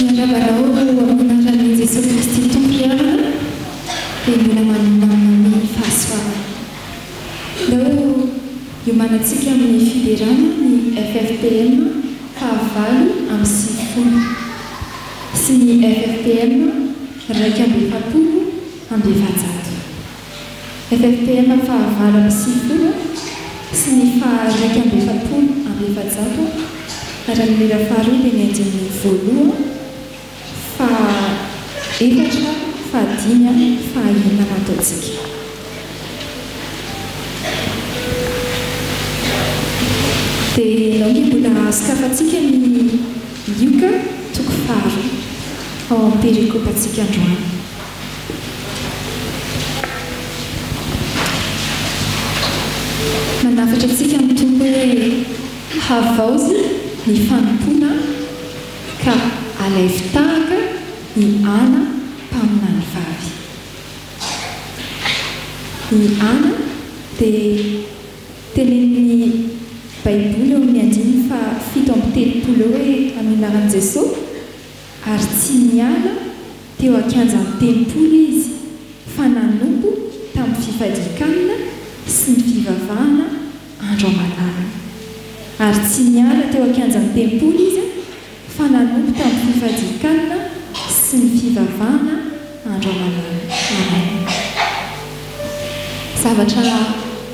Miarabanao amin'anaran'i Jesosy Kristy tompiana dia mbola manomana ny fahasoavana. Ndao iomanantsika amin'ny fiderana ny FFPM fahavalo amin'ny sivifolo sy ny FFPM raika amby efapolo amby efajato. FFPM fahavalo amin'ny sivifolo sy ny raika amby efapolo amby efajato ary ny lera faharoa dia ny andin'ny voaloha fahaefatra fahadimy fahaenina mataontsika. Dia naoge mbola sokafantsika ny lioka toko faharoa ao amin'ny perikopantsika androany. Manafatra antsika mitombo hoe havaozy ny fanompona ka alaivitahaka ny ana mpamina ny vavy. Ny ana dia tenenin'ny baiboly eo amin'ny andiny fa 7:30 hoe amin'ny anaran'i Jesosy ary tsy niala teo an-kianjan'ny tempoly izy fa nanompo tamin'ny fifadikanana sy ny fivavahana andro aman'alina. Ary tsy niala teo an-kianjan'ny tempoly izy fa nanompo tamin'ny fifadikanana sy ny fivavahana andro aman'alina. Amen. Zavatra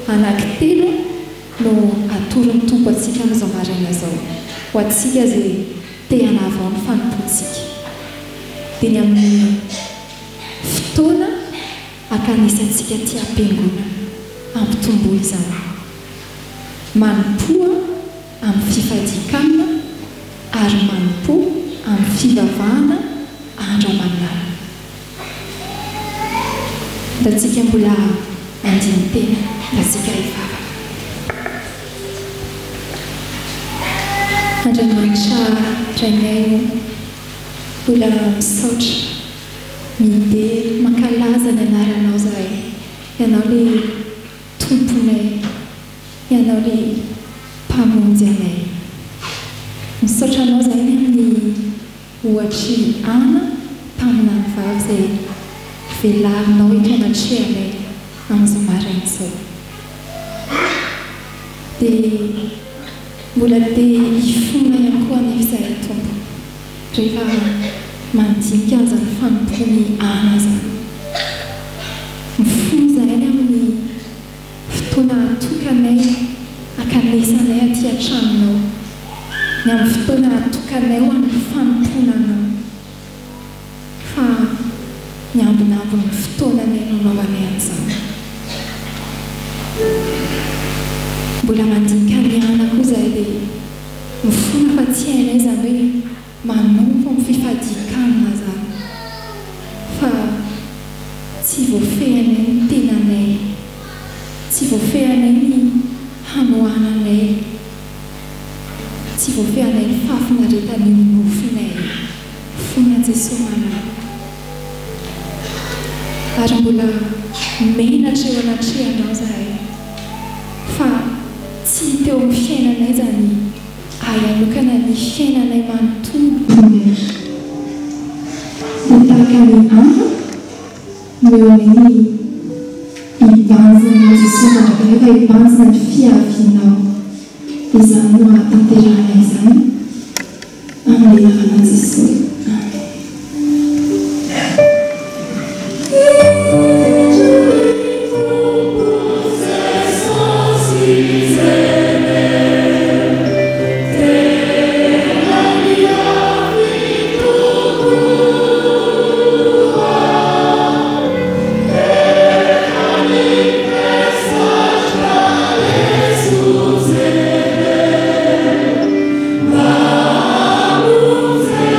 anankitelo no atoron'ny tompo atsika amin'izao maraina izao ho atsika izay te hanavao ny fanompontsika. Dia ny amin'ny fotoana akanisantsika ty am-piangonana ampitombo izany. Manompoa amin'ny fifadikanana ary manompo amin'ny fivavahana andro aman'alina. Da tsika mbola andiny tena da tsika hivavaka. Andriamanitra rainay mbola misaotra mideha mankalaza ny anaranao zahay. Ianao le tomponay, ianao le mpamonjy anay. Misaotra anao zahay amin'ny ohatry ana mpamina ny vavy izay velarinao eto anatrehanay amin'izao maraina izao. Dia mbola dia hifona ihany koa anefa izahay tompo rehefa mandinika an'izany fanompony ana izany. Mifono izahay amin'ny fotoana atokanay akanesanay aty an-tranonao, ny amin'ny fotoana atokanay ho amin'ny fanomponanao, fa ny ambinambin'ny fotoananay no naovanay an'izany. Mbola mandinika ny ana koa izahay dia mifono fa tsy hainay izany hoe manompo amin'ny fifadikanana izany, fa tsy voafehanay ny tenanay, tsy voafehanay ny hanohananay, tsy voafehanay ny fahafinaretany ny nofinay. Fona Jesosy manana. Ary mbola menatra eo anatrehanao izahay fa tsy teo amin'ny fiainanay izany ayanokana ny fiainanay manontolo. Tahaka ny ana no eo amin'ny hibanjina Jesosy rehefa hibanjina ny fiavinao izany no hatanterahana izany amin'ny anarana Jesosy. Vamos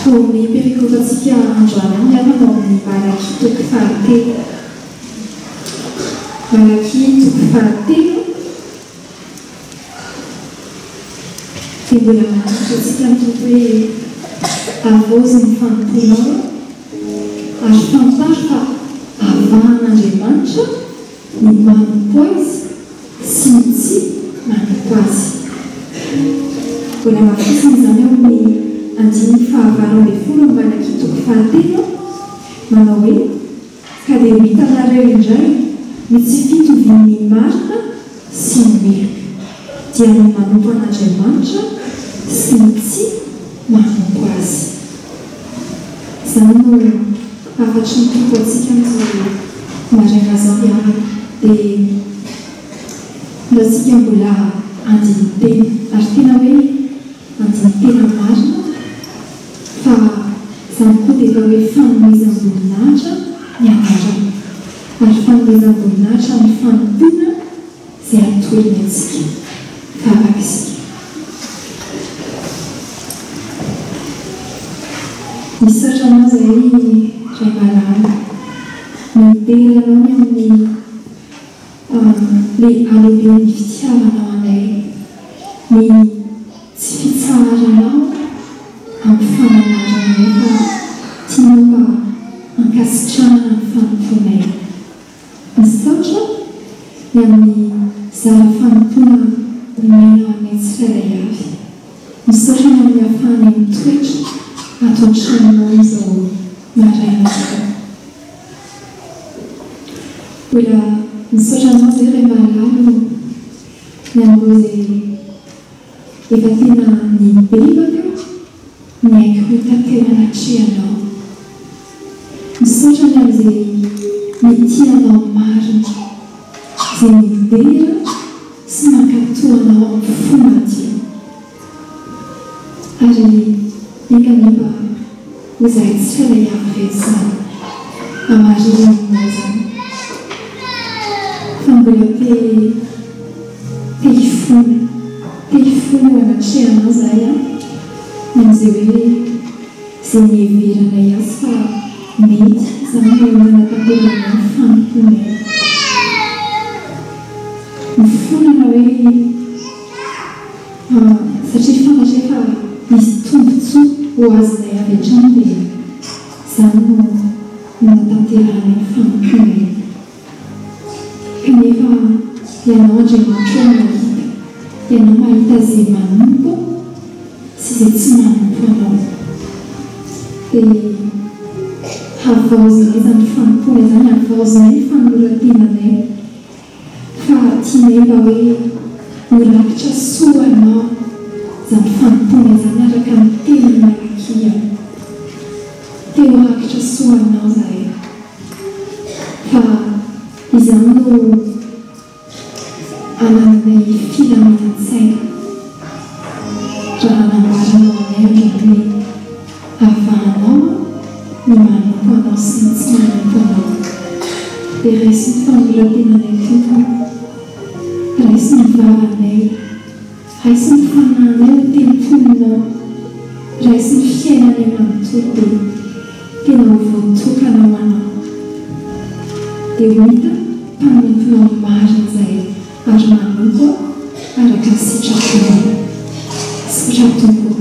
ataony perikofantsika androany miarana amin'ny valaky toko fahatelo. Valaky toko fahatelo dia mbola manatitra antsika mitoko hoe avozy ny fanomponao ary fantaro fa avahan'Andriamanitra ny manompo azy sy ny tsy manompo azy. Mbola mafisina izany ao amin'ny andiny fahavalo ambin'ny folo amin'ny valaky toko fahatelo manao hoe ka dia ho hitanareo indray ny tsy fitovian'ny marina sy ny meloka dia ny manompo an'Andriamanitra sy ny tsy manompo azy. Izany no afatry ny tompo antsika amin'izao maraina izao ihany dia mba antsika mbola andiny tena ary tena hoe andiny tena marina fa izany koa dia efa hoe fanomezam-boninahitra ny anarana ary fanomezam-boninahitra ny fanompona izay atoeriny antsika vavaka isika. Misaotra anao izay ray malala miteranao ny amin'ny le alehiben'ny fitiavanao anay ny tsy fitsaharanao amin'ny fananarana fa tianao mba ankasitrahana ny fanomponay. Misaotra ny amin'ny zara fanompona omenao anay tsirairay avy. Misaotra ny amin'ny ahafahanay mitoetra ato an-tranonao izao maraina izao. Mbola misaotra anao izay ray malala ny amin'ireo izay efa tena ny bebaka ny haiko ho tanterana atrehanao. Misaotra ny amin'izay mitianao marina izay midera sy mankatoanao amin'ny fomadio ary ekaneba ho izay tsirairay avy rehetra izany amarinana izany fa mbola te-hifona anatrehanao izahay amin'izay hoe izay nieveranay azy fa mety izany hoe manatanterana ny fanomponay. Mifonana hoe satria fantatra fa misy tombontsoa ho azonay avy hatrany dia izany no manatanterana ny fanomponay. Kanefa ianao Andriamanitra mahita, ianao mahita izay manompo sy izay tsy manompo anao. Dia havaozinay izany fanompona izany, havaozinay ny fanoratenanay fa tianay mba hoe mirakitra soa anao izany fanompona izany araka ny teny Malakia. Te ho rakitra soa anao izahay fa izany no anananay filaminan-tsaina raha nambaranao anay andro hoe avahanao ny manompo anao sy ny tsy manompo anao. Dia raisy ny fanoratenanay tompony, raisy ny vavanay, raisy ny fanahinay ho temponanao, raisy ny fiainanay manontolo dia tena ho voatokanao anao. Dia ho hita mpanomponao marina izay ary manompo araka ny sitraponao. Sitrapon Tompo.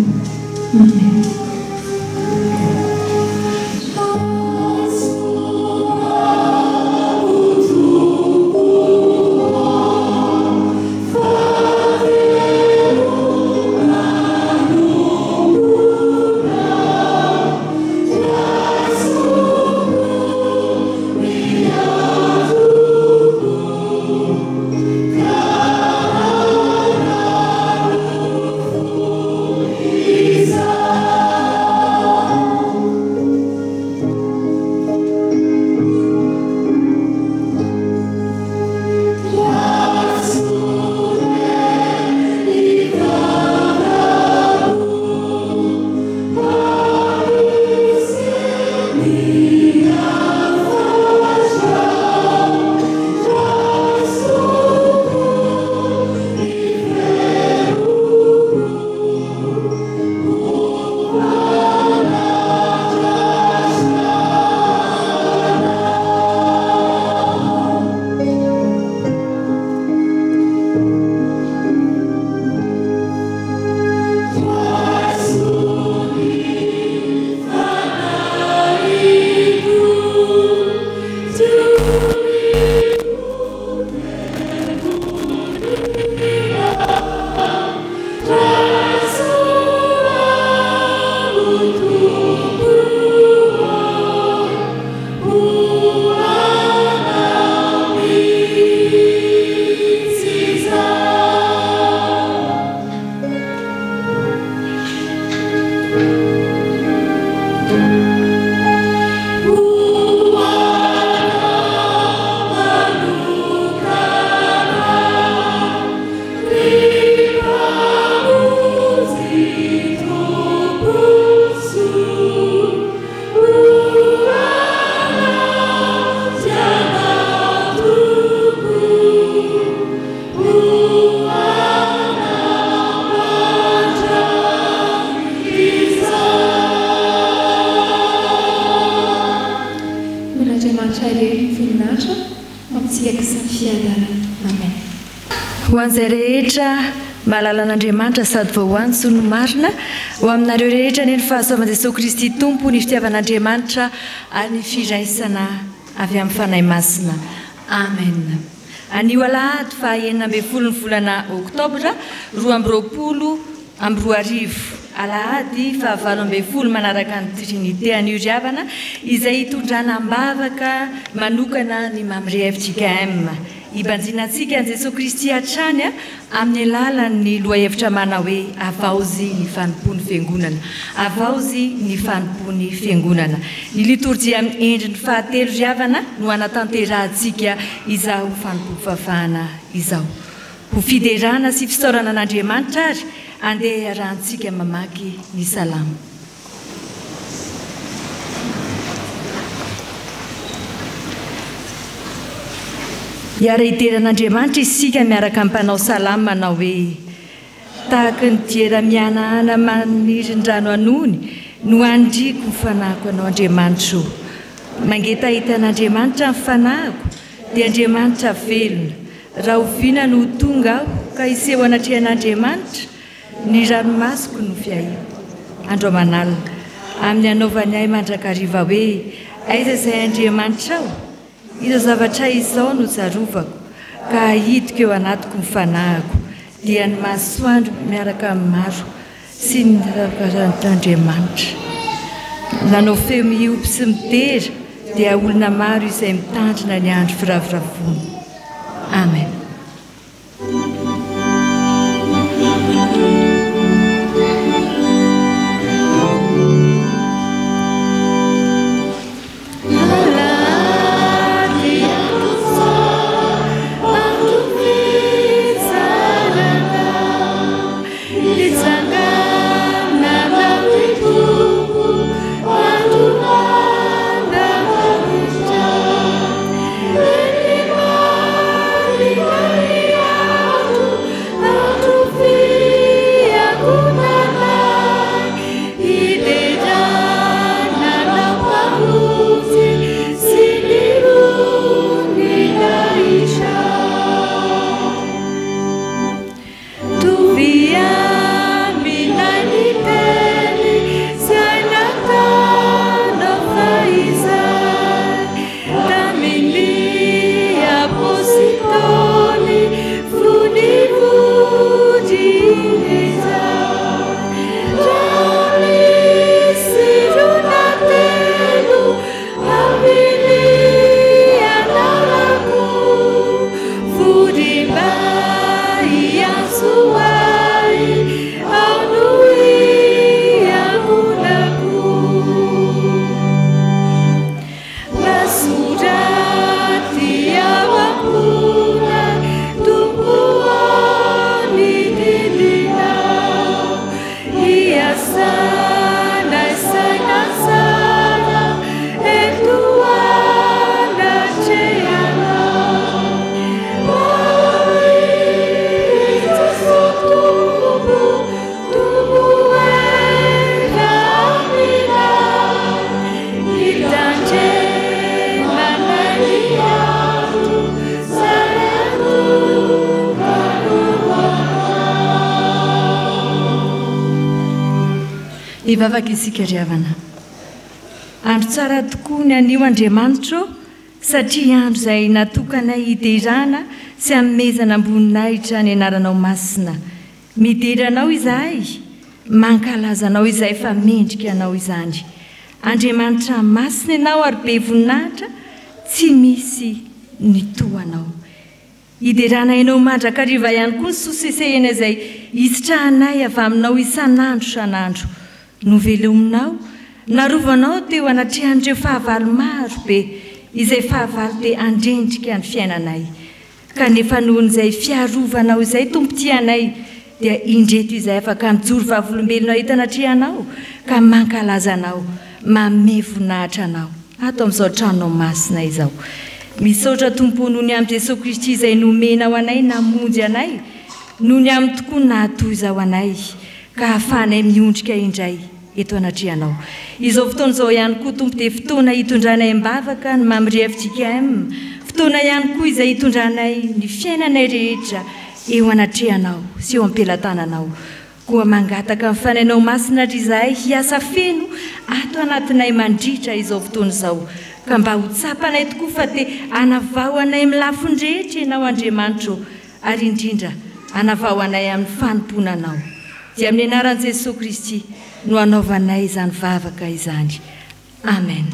Amen. Isa hoan'izay rehetra mahalala an'Andriamanitra sady voahoantso no marina ho aminareo rehetra ny fahasoavan'i Jesosy Kristy tompo ny fitiavan'Andriamanitra any firaisana avy amin'ny fanahy masina. Amen. Anio alahady fa 9 ny volana Oktobra 2020 alahady fa 9 manaraka ny Trinité anio riavana izay hitondrana ambavaka manokana ny Mamre FJKM. Ibanjinantsika an Jesosy Kristy hatrany amin'ny alalan'ny lohahevitra manao hoe avaozy ny fanompony fiangonana. Avaozy ny fanompony fiangonana. Ny liturjia amin'ny endriny fahatelo riavana no anatanterantsika izao fanompony fafana izao. Ho fiderana sy fisaorana an'Andriamanitra ary andeha arahantsika mamaky ny salamo. Iara hideran'Andriamanitra isika miaraka amin'ny mpanao salamo manao hoe tahaka ny diera-mianahana manirin-drano anony no andriko ny fanahiko anao Andriamanitra. Mangeta hitan'Andriamanitra ny fanahiko dia Andriamanitra velona. Raha oviana no tonga aho ka iseho anatrehan'Andriamanitra ny ranomasoko no fiahiko. Andro aman'alina amin'ny anaovany ahy mandrakariva hoe aiza izay Andriamanitra aho? Izo zavatra izao no jarovako ka ahidiko eo anatiko ny fanahiko dia ny masoandro miaraka amin'ny maro sy ny Andriamanitra. Nanao feo miompy sy mitera dia olona maro izay mitandrina ny andro firaviravony. Amen. Ivavaka isika riavana. Andro tsara tokoa ny anio Andriamanitra satria andro izay natokanay hiderana sy hanomezana amboninahitra ny anaranao masina. Mideranao izahay, mankalazanao izay fa mendrika anao izany. Andriamanitra masina ianao ary be voninahitra, tsy misy ny toanao. Hiderana ianao mandrakariva ihany koa ny sosesehana izay isitrahanay avy aminao isan'andro san'andro. Novelominao, narovanao teo anatrehan'ireo fahavalo maro be izay fahavalo te andrendrika ny fiainanay. Kanefa nohon'izay fiarovanao izay tompotianay dia indreto izay afaka mijoro vavolombelonao eto anatrehanao ka mankalazanao, manome voninahitra anao ato amin'izao tranonao masina izao. Misaotra tompo noho ny amin'ny Jesosy Kristy izay nomenao anay namonjy anay, noho ny amin'ny tokoa nahatoy izao anay ka hahafahanay miondrika indray eto anatrehanao. Izao fotoana izao ihany koa tompo dia fotoana hitondranay ambavaka ny Mamre FJKM, fotoana ihany koa izay hitondranay ny fiainanay rehetra eo anatrehanao sy eo ampilatananao koa mangataka mifanainao masina ry izahay hiasa feno ato anatinay mandritra izao fotoana izao ka mba ho tsapanay tokoa fa te anavao anay milafondrehetra ianao Andriamanitro ary indrindra anavao anay amin'ny fanomponanao dia amin'ny anaran'i Jesosy Kristy no anaovanay izany vavaka izany. Amen.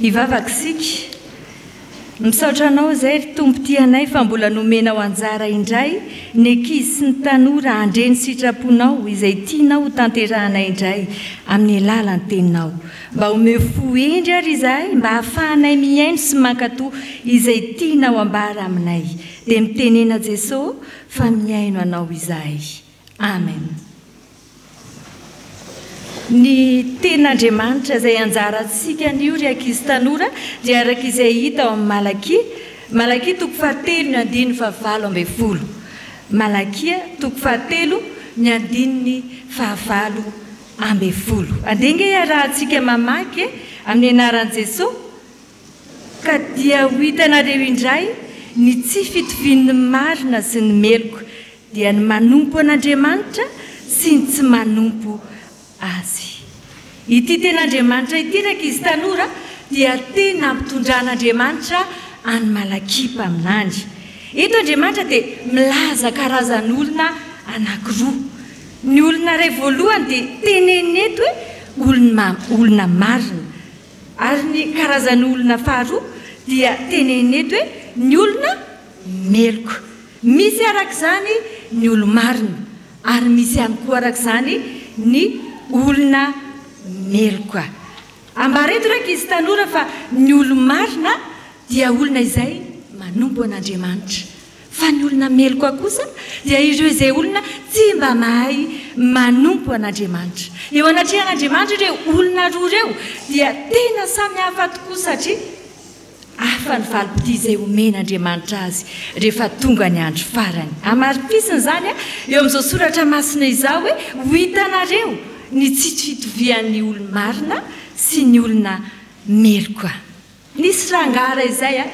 Ivavakisika misaotra anao izay tompo tianay fa mbola nomenao anjara indray ny ankizy sy ny tanora handreny sitraponao izay tianao tanterahanay indray amin'ny alalan'ny teninao mba omeo fohendry ary izahay mba hahafahanay miaino sy mankatoa izay tianao ambara aminay dia mitenena Jesosy fa miaino anao izahay. Amen. Ny ten'Andriamanitra izay anjarantsika an'io ry ankizy tanora dia araka izay hita ao amin'ny Malakia toko 7:7. Malakia toko 7:7. Andenga iarahantsika mamaky amin'ny anaran'i Jesosy ka dia ho hitanareo indray ny tsy fitovian'ny marina sy ny meloko dia ny manompo an'Andriamanitra sy ny tsy manompo azy. Ity ten'Andriamanitra ity ry ankizy tanora dia tena ampitondraan'Andriamanitra any Malakia mpaminany. Eto Andriamanitra dia milaza karazan'olona anankiroa. Ny olona iray voalohany dia teneniny eto hoe olona marina ary ny karazan'olona faharoa dia teneniny eto hoe ny olona meloko. Misy arak'izany ny olo-marina ary misy ihany koa arak'izany ny olona meloka. Ambareto ry ankizy tanora fa ny olo-marina dia olona izay manompo an'Andriamanitra fa ny olona meloka kosa dia ireo izay olona tsy mba mahay manompo an'Andriamanitra. Eo anatrehan'Andriamanitra ireo olona roa ireo dia tena samy hafa tokoa satria hafa ny valopity izay omen'Andriamanitra azy rehefa tonga ny andro farany. Amaripisiny izany eo amin'izao soratra masina izao hoe ho hitanareo ny tsy fitovian'ny olo-marina sy ny olona meloka. Nisy rangara izay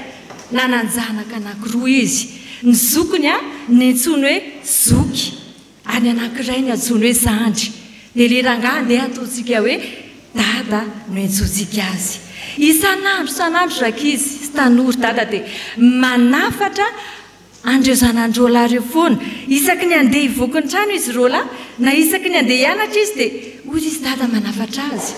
nananjanaka anankiroa izy. Ny zokony ny antsoiny hoe zoky ary anankiray ny antsoiny hoe zandry. Dia ilay rangaha andeha ataontsika hoe dada no antsointsika azy. Isan'andro rakizy sy tanora dada dia manafatra andreo zanandreo lahy reo foana. Isaky ny andeha hivoaka ny trano izy reo lahy na isaky ny andeha hianatra izy dia hoy izy dada manafatra azy.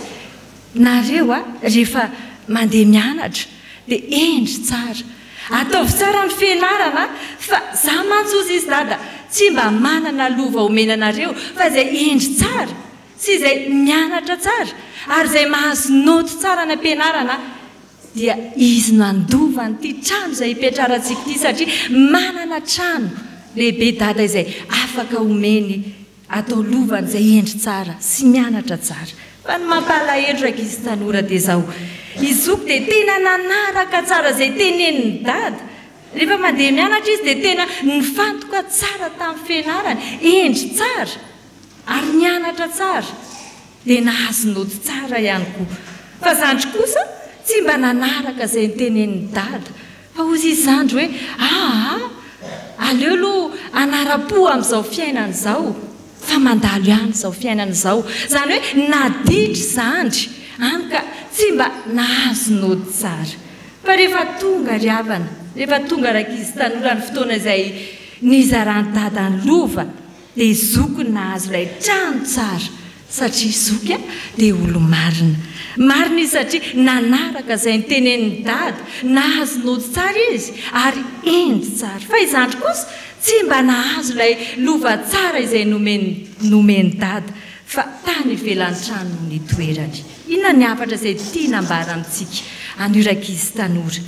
Nareo rehefa mandeha mianatra dia endry tsara. Ataovy tsara ny fianarana fa za mantsozy izy dada tsy mba manana lova omenanareo fa izay endry tsara sy izay mianatra tsara ary izay mahazo noty tsara ny ampianarana dia izy no andovany ity trano izay hipetrarantsika ity satria manana trano lehibe dada izay afaka omeny atao lovany izay endry tsara sy mianatra tsara. Fa ny mampalahelo raika izy tanora dia izao izoko dia tena nanaraka tsara izay teneniny dada. Rehefa mandeha mianatra izy dia tena nifantoka tsara tamin'ny fianarany endry tsara ary nianatra tsara dia nahazo noty tsara ihany koa. Fa zandry kosa tsy mba nanaraka izay niteneniny dada fa ozy izy zandry hoe aleo aloha anara-po amin'izao fiainana izao fa mandalo ihany izao fiainana izao. Izany hoe naditry zandry any ka tsy mba nahazo nody tsara. Fa rehefa tonga ry havana, rehefa tonga raika izy tanora ny fotoana izay ny zarantadany lova dia zokony nahazo ilay trano tsara satria zoky dia olo marina marina izy satria nanaraka izay nytenen'ny dada nahazo nody tsara izy ary endy tsara fa izandry kosa tsy mba nahazo ilay lova tsara izay nomeny dada fa tany ivelan'ny trano ny toerany inona ny hafatra izay tia nambara amintsika anyoraka izy tanora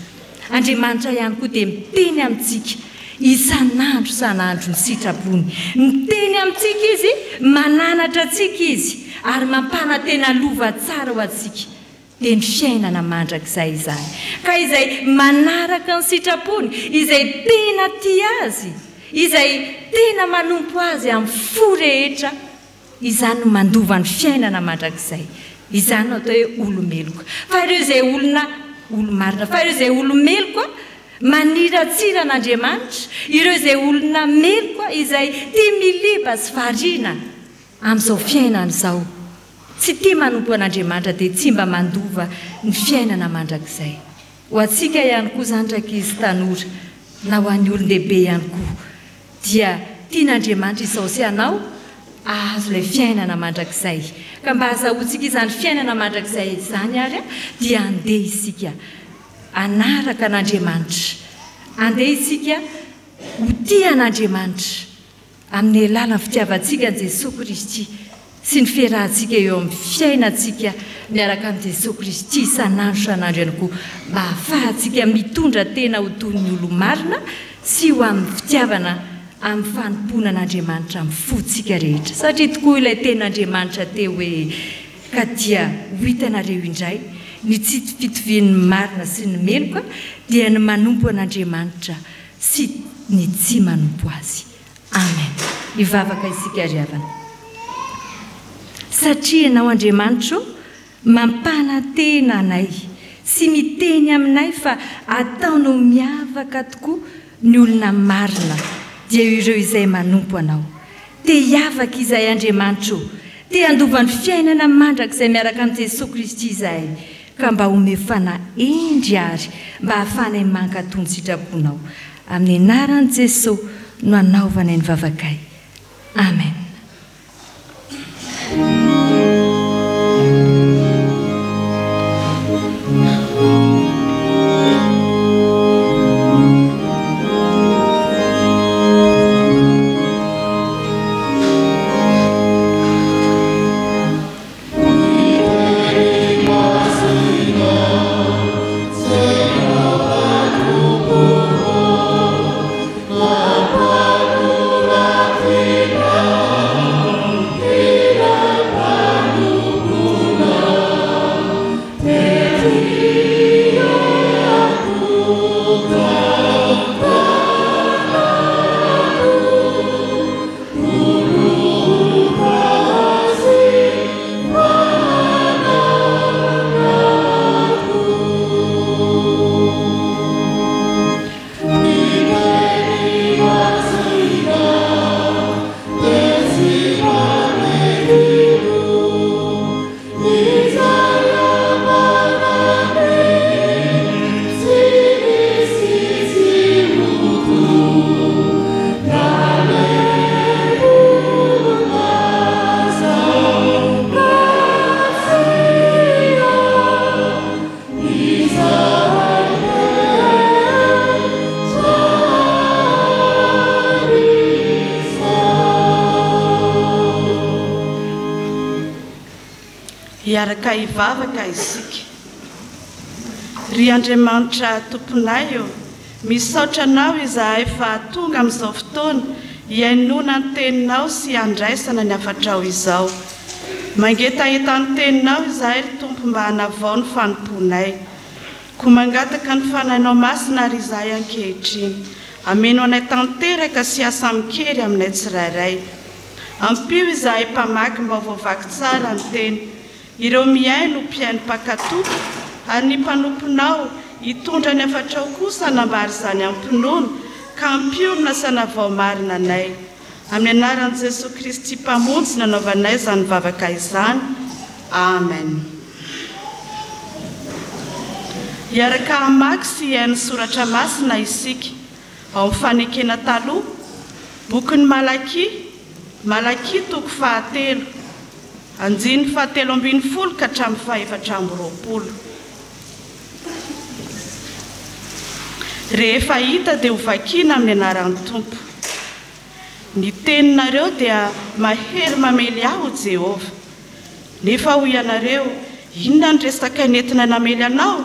Andriamanitra ihany koa dia miteny amintsika isan'andro ny sitrapony miteny amintsika izy mananatra antsika izy ary mampanantena lova tsara ho antsika dia ny fiainana mandrakizay izany ka izay manaraka ny sitrapony izay tena tia azy izay tena manompo azy amin'ny fo rehetra izany no mandova ny fiainana mandrakizay izany no atao hoe olomeloka fa ireo izay olona olo marina fa ireo izay olomeloka maniratsira an'Andriamanitra ireo izay olona meloka izay tia miliba sy variana amin'izao fiainana izao tsy tia manompo an'Andriamanitra dia tsy mba mandova ny fiainana mandrakizay ho antsika ihany koa izany ndraiky izy tanora na ho an'ny olon-dehibe ihany koa dia tian'Andriamanitra izao sy anao ahazo ilay fiainana mandrakizay ka mba azahoantsika izany fiainana mandrakizay izany ary dia andeha isika anaraka an'Andriamanitra andeha isika ho tia an'Andriamanitra amin'ny alalan'ny fitiavantsika an'i Jesosy Kristy sy ny fiarahantsika eo amin'ny fiainantsika miaraka amin'i Jesosy Kristy isan'andro ihany koa mba ahafahantsika mitondra tena ho toy ny olo marina sy ho amin'ny fitiavana amin'ny fanompona an'Andriamanitra amin'ny fontsika rehetra satria tokoa ilay ten'Andriamanitra teo hoe ka dia ho hitanareo indray ny tsy fitovian'ny marina sy ny meloka dia ny manompo an'Andriamanitra sy ny tsy manompo azy amen hivavaka isika riavana satria ianao Andriamanitra mampanantena anay sy miteny aminay fa ataonao miavaka tokoa ny olona marina dia ireo izay manompo anao te hiavaka izay Andriamanitra te handova ny fiainana mandrakizay miaraka amin'i Jesosy Kristy izay ka mba omefana endry ary mba hahafanay mankatony sitraponao amin'ny anaran'i Jesosy no anaovanay ny vavakay amen Iaraka hivavaka isika. Ry Andriamanitra tomponay eo, misaotra anao izahay fa tonga amin'izao fotoana hiainona ny teninao sy handraisana ny hafatrao izao. Mangetaheta ny teninao izahay ry Tompo mba hanavao ny fanomponay. Koa mangataka ny fanahinao masina ry izahay ankehitriny. Ameno anay tanteraka sy asa mikery aminay tsirairay. Ampio izahay mpamaky mba voavaky tsara ny teny. Ireo miaino mpiaino mpakatoto ary ny mpanomponao hitondra ny hafatrao kosa nambary izany ampinono ka ampiorina sy hanavao marina anay. Amin'ny anaran'i Jesosy Kristy mpamonjy nanaovanay izany vavaka izany. Amen. Iaraka hamaky sy hiaino soratra masina isika ao amin'ny fanekena taloha Boky ny Malakia toko 7 andiny 7:70 ka hatramin'ny 4:20. Rehefa hita dia ho vakiana amin'ny anaran'ny Tompo. Ny teninareo dia mahery mamely aho Jehova. Nefa ho ianareo, inona ny resaka nentina namely anao?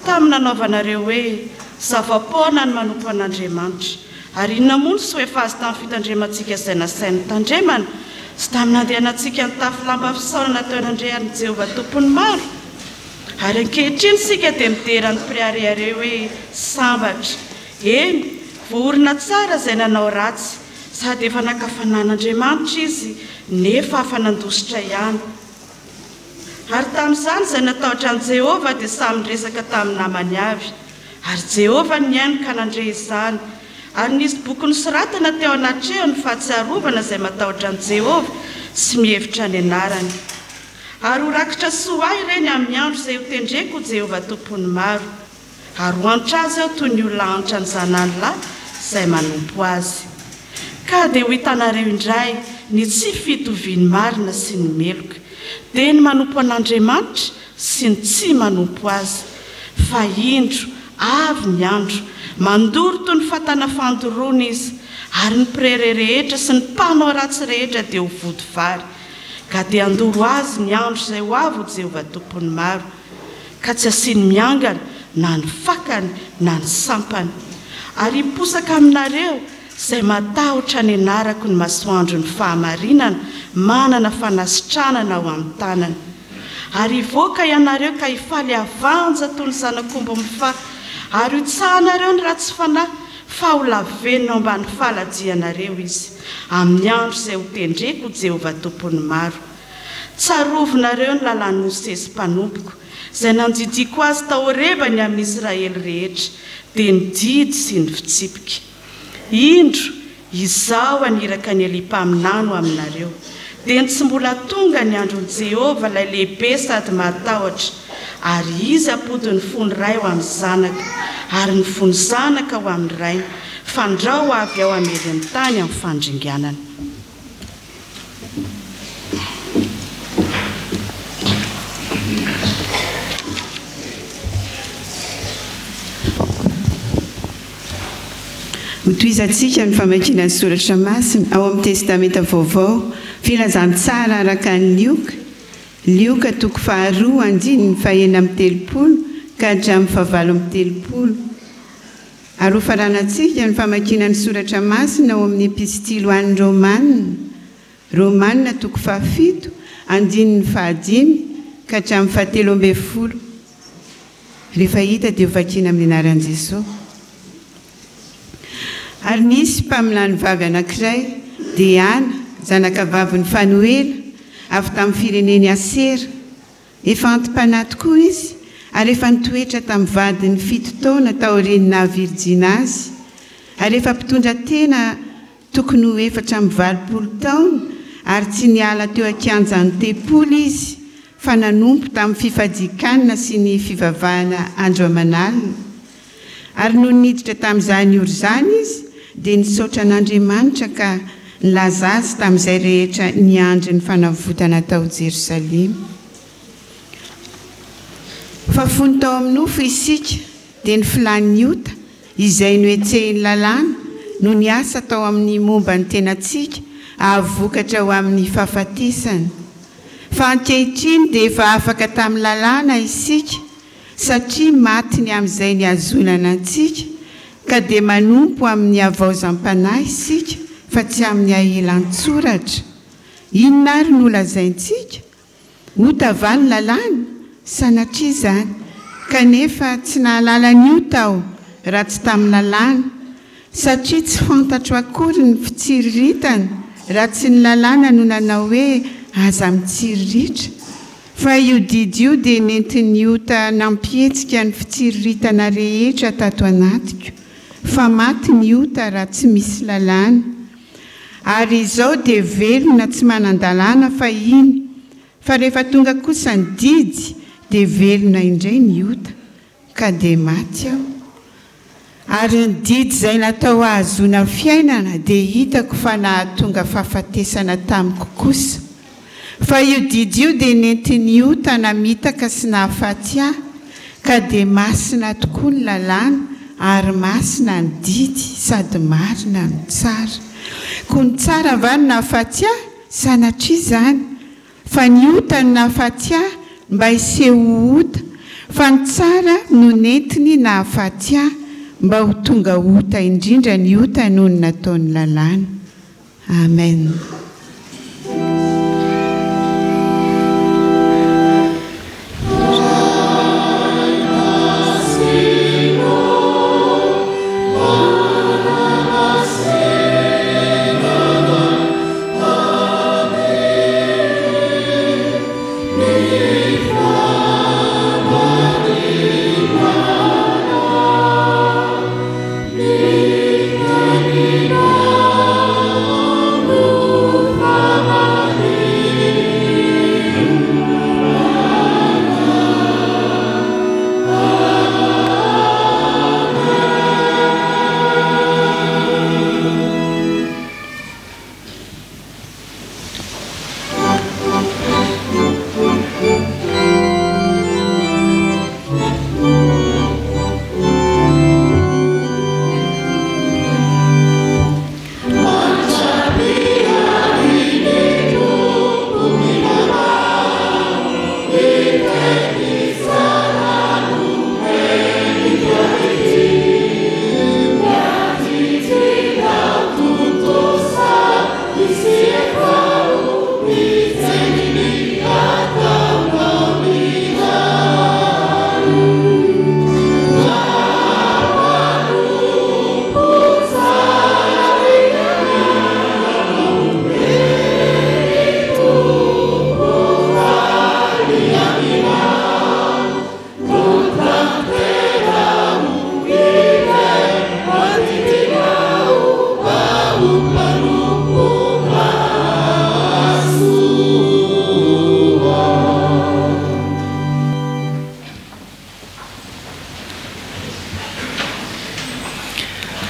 Tamin'ny nanaovanareo hoe zava-poana ny manompo an'Andriamanitra. Ary inona moa sy ho efa azy tamin'ny fitandremantsika izay nasainy tandremana, sy tamin'ny nandehanantsika ny tafilamba fisaorana teo an'Andrean'i Jehova tompony maro. Ary ankehitriny sika dia mideran'ny priareare hoe sambatra. Eny, voaorina tsara izay nanao ratsy, sady efa nakafanan'Andriamanitra izy, nefa afa nandositra ihany. Ary tamin'izany izay natahotra an'i Jehova dia samy resaka tamin'ny namany avy. Ary Jehova niaino ka nandre izany. Ary nisy boky nosoratana teo anatreo ny fahatsiarovana izay matahotra an'i Jehova sy mihevitra ny anarany. Ary ho rakitra soa ireny amin'ny andro izay ho tendreko Jehova tompony maro. Ary ho antra azy aho toy ny olona antra ny zanany lahy izay manompo azy. Ka dia ho hitanareo indray ny tsy fitoviany marina sy ny meloka, dia ny manompo an'Andriamanitra sy ny tsy manompo azy. Fa indro avy ny andro, mandoro toy ny fatana fandoroana izy, ary ny mpirery rehetra sy ny mpanao ratsy rehetra dia ho vody vary. Ka dia andoro azy ny andro izay ho avy Jehova tompony maro, ka tsy asiany miangana na ny fakany na ny sampany. Ary hiposaka aminareo izay matahotra ny anarako ny masoandro ny fahamarinana, manana fanasitranana ao amin'ny tanany. Ary hivoaka ianareo ka hifaly avanja toy ny zanak'omby mifaly, ary hitsahanareo ny ratsy fanahy, fa ho lavenina ao ambany falajianareo izy amin'ny andro izay ho tendreko Jehova tompony maro. Tsarovinareo ny lalàn'ny Mosesy mpanompoko, izay nanjidiko azy tao Horebany amin'ny Israely rehetra, dia ny didy sy ny fitsipika. Indro izao aniraka ny alimpaminano aminareo, dia tsy mbola tonga ny andron'i Jehova ilay lehibe sady matahotra. Ary izy apody ny fony ray ho amin'ny zanaka, ary ny fony zanaka ho amin'ny ray, fandrao avy ao amelin'ny tany amin'ny fandringanana. Hotoizantsika ny famakiana ny soratra masina ao amin'ny testamenta vaovao, filazany tsara araka ny Lioka toko 2 andiny 9:30 ka hatramin'ny 9:30. Ary ho faranantsika ny famakiana ny soratra masina ao amin'ny epistily ho an'ny Romanina toko 7 andiny 5 ka hatramin'ny 13. Rehefa hita dia ho vakiana amin'ny anaran'i Jesosy. Ary nisy mpaminany vavy anankiray, Diana, zanakavavy ny Fanuela, avy tamin'ny fireneny Asera. Efa antim-panahy tokoa izy, ary efa nitoetra tamin'ny vadiny 7 taona taoriany nahavirjina azy. Ary efa mpitondra tena tokony ho 420 taona, ary tsy niala teo an-kianjan'ny tempoly izy, fa nanompo tamin'ny fifadikanana sy ny fivavahana andro aman'alina. Ary no niditra tamin'izany oro izany izy, dia nisaotra an'Andriamanitra ka nilaza azy tamin'izay rehetra niandry ny fanavotana tao Jerosalema. Fa fony tao amin'ny nofo isika dia ny filany Ota, izay noetsehiny lalàna no niasa tao amin'ny momba ny tenantsika, ahavokatra ho amin'ny fahafatisana. Fa ankehitriny dia efa afaka tamin'ny lalàna isika, satria maty ny amin'izay niazonana antsika, ka dia manompo amin'ny avaozam-panahy isika, fa tsy amin'ny ahilan-tsoratra. Inona ary no lazaintsika? Ota va ny lalàna? Sanatria izany, kanefa tsy nahalala ny Ota aho raha tsy tamin'ny lalàna, satria tsy fantatro akory ny fitsiriritana raha tsy ny lalàna no nanao hoe aza mitsiriritra. Fa io didy io dia nentin'ny Ota nampihetsika ny fitsiriritana rehetra tato anatiko, fa maty ny Ota raha tsy misy lalàna. Ary izao dia velona tsy manan-dalàna fa iny, fa rehefa tonga kosa ny didy dia velona indray ny Ota, ka dia maty aho. ary ny didy izay natao ahazona ny fiainana dia hitako fa nahatonga fahafatesana tamiko kosa fa io didy io dia nentiny ota namitaka sy nahafaty ahy ka dia masina tokoa ny lalàna ary masina ny didy sady marina ny tsara koa ny tsara va ny nahafaty ahy sanatria izany fa ny ota ny nahafaty ahy mba hiseho ota fa ny tsara no nentiny nahafaty ahy mba ho tonga ota indrindra ny ota noho ny nataony lalàna. Amen.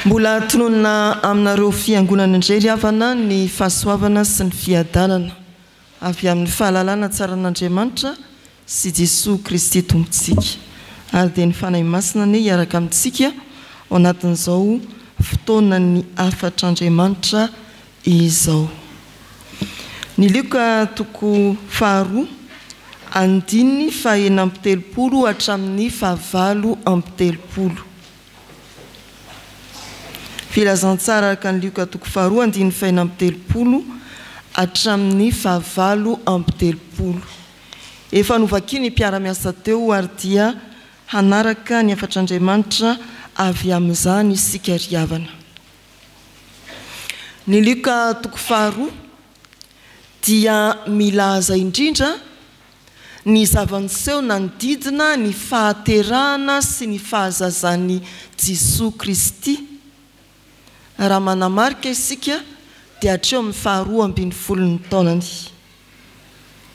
Mbola tononina aminareo fiangonana indray ry havana ny fahasoavana sy ny fiadanana avy amin'ny fahalalana tsaran'Andriamanitra sy Jesosy Kristy tompontsika ary dia ny fanahy masina ny hiaraka amintsika ao anatin'izao fotoana ny afatr'Andriamanitra izao. Ny Luka toko faharoa andininy fahaenina amby telopolo hatramin'ny fahavalo amby telopolo. Filazantsara araka ny Luka toko faharoa andininy fahaenina amby telopolo hatramin'ny fahavalo amby telopolo. Efa novakiny mpiara-miasa teo ary dia hanaraka ny afatr'Andriamanitra avy amin'izany isika ry havana. Ny Luka toko faharoa dia milaza indrindra ny zava-niseho nanodidina ny fahaterahana sy ny fahazazan'ny Jesosy Kristy. Raha manamarika isika dia hatreo amin'ny faharoa ambin'ny folon'ny taonany.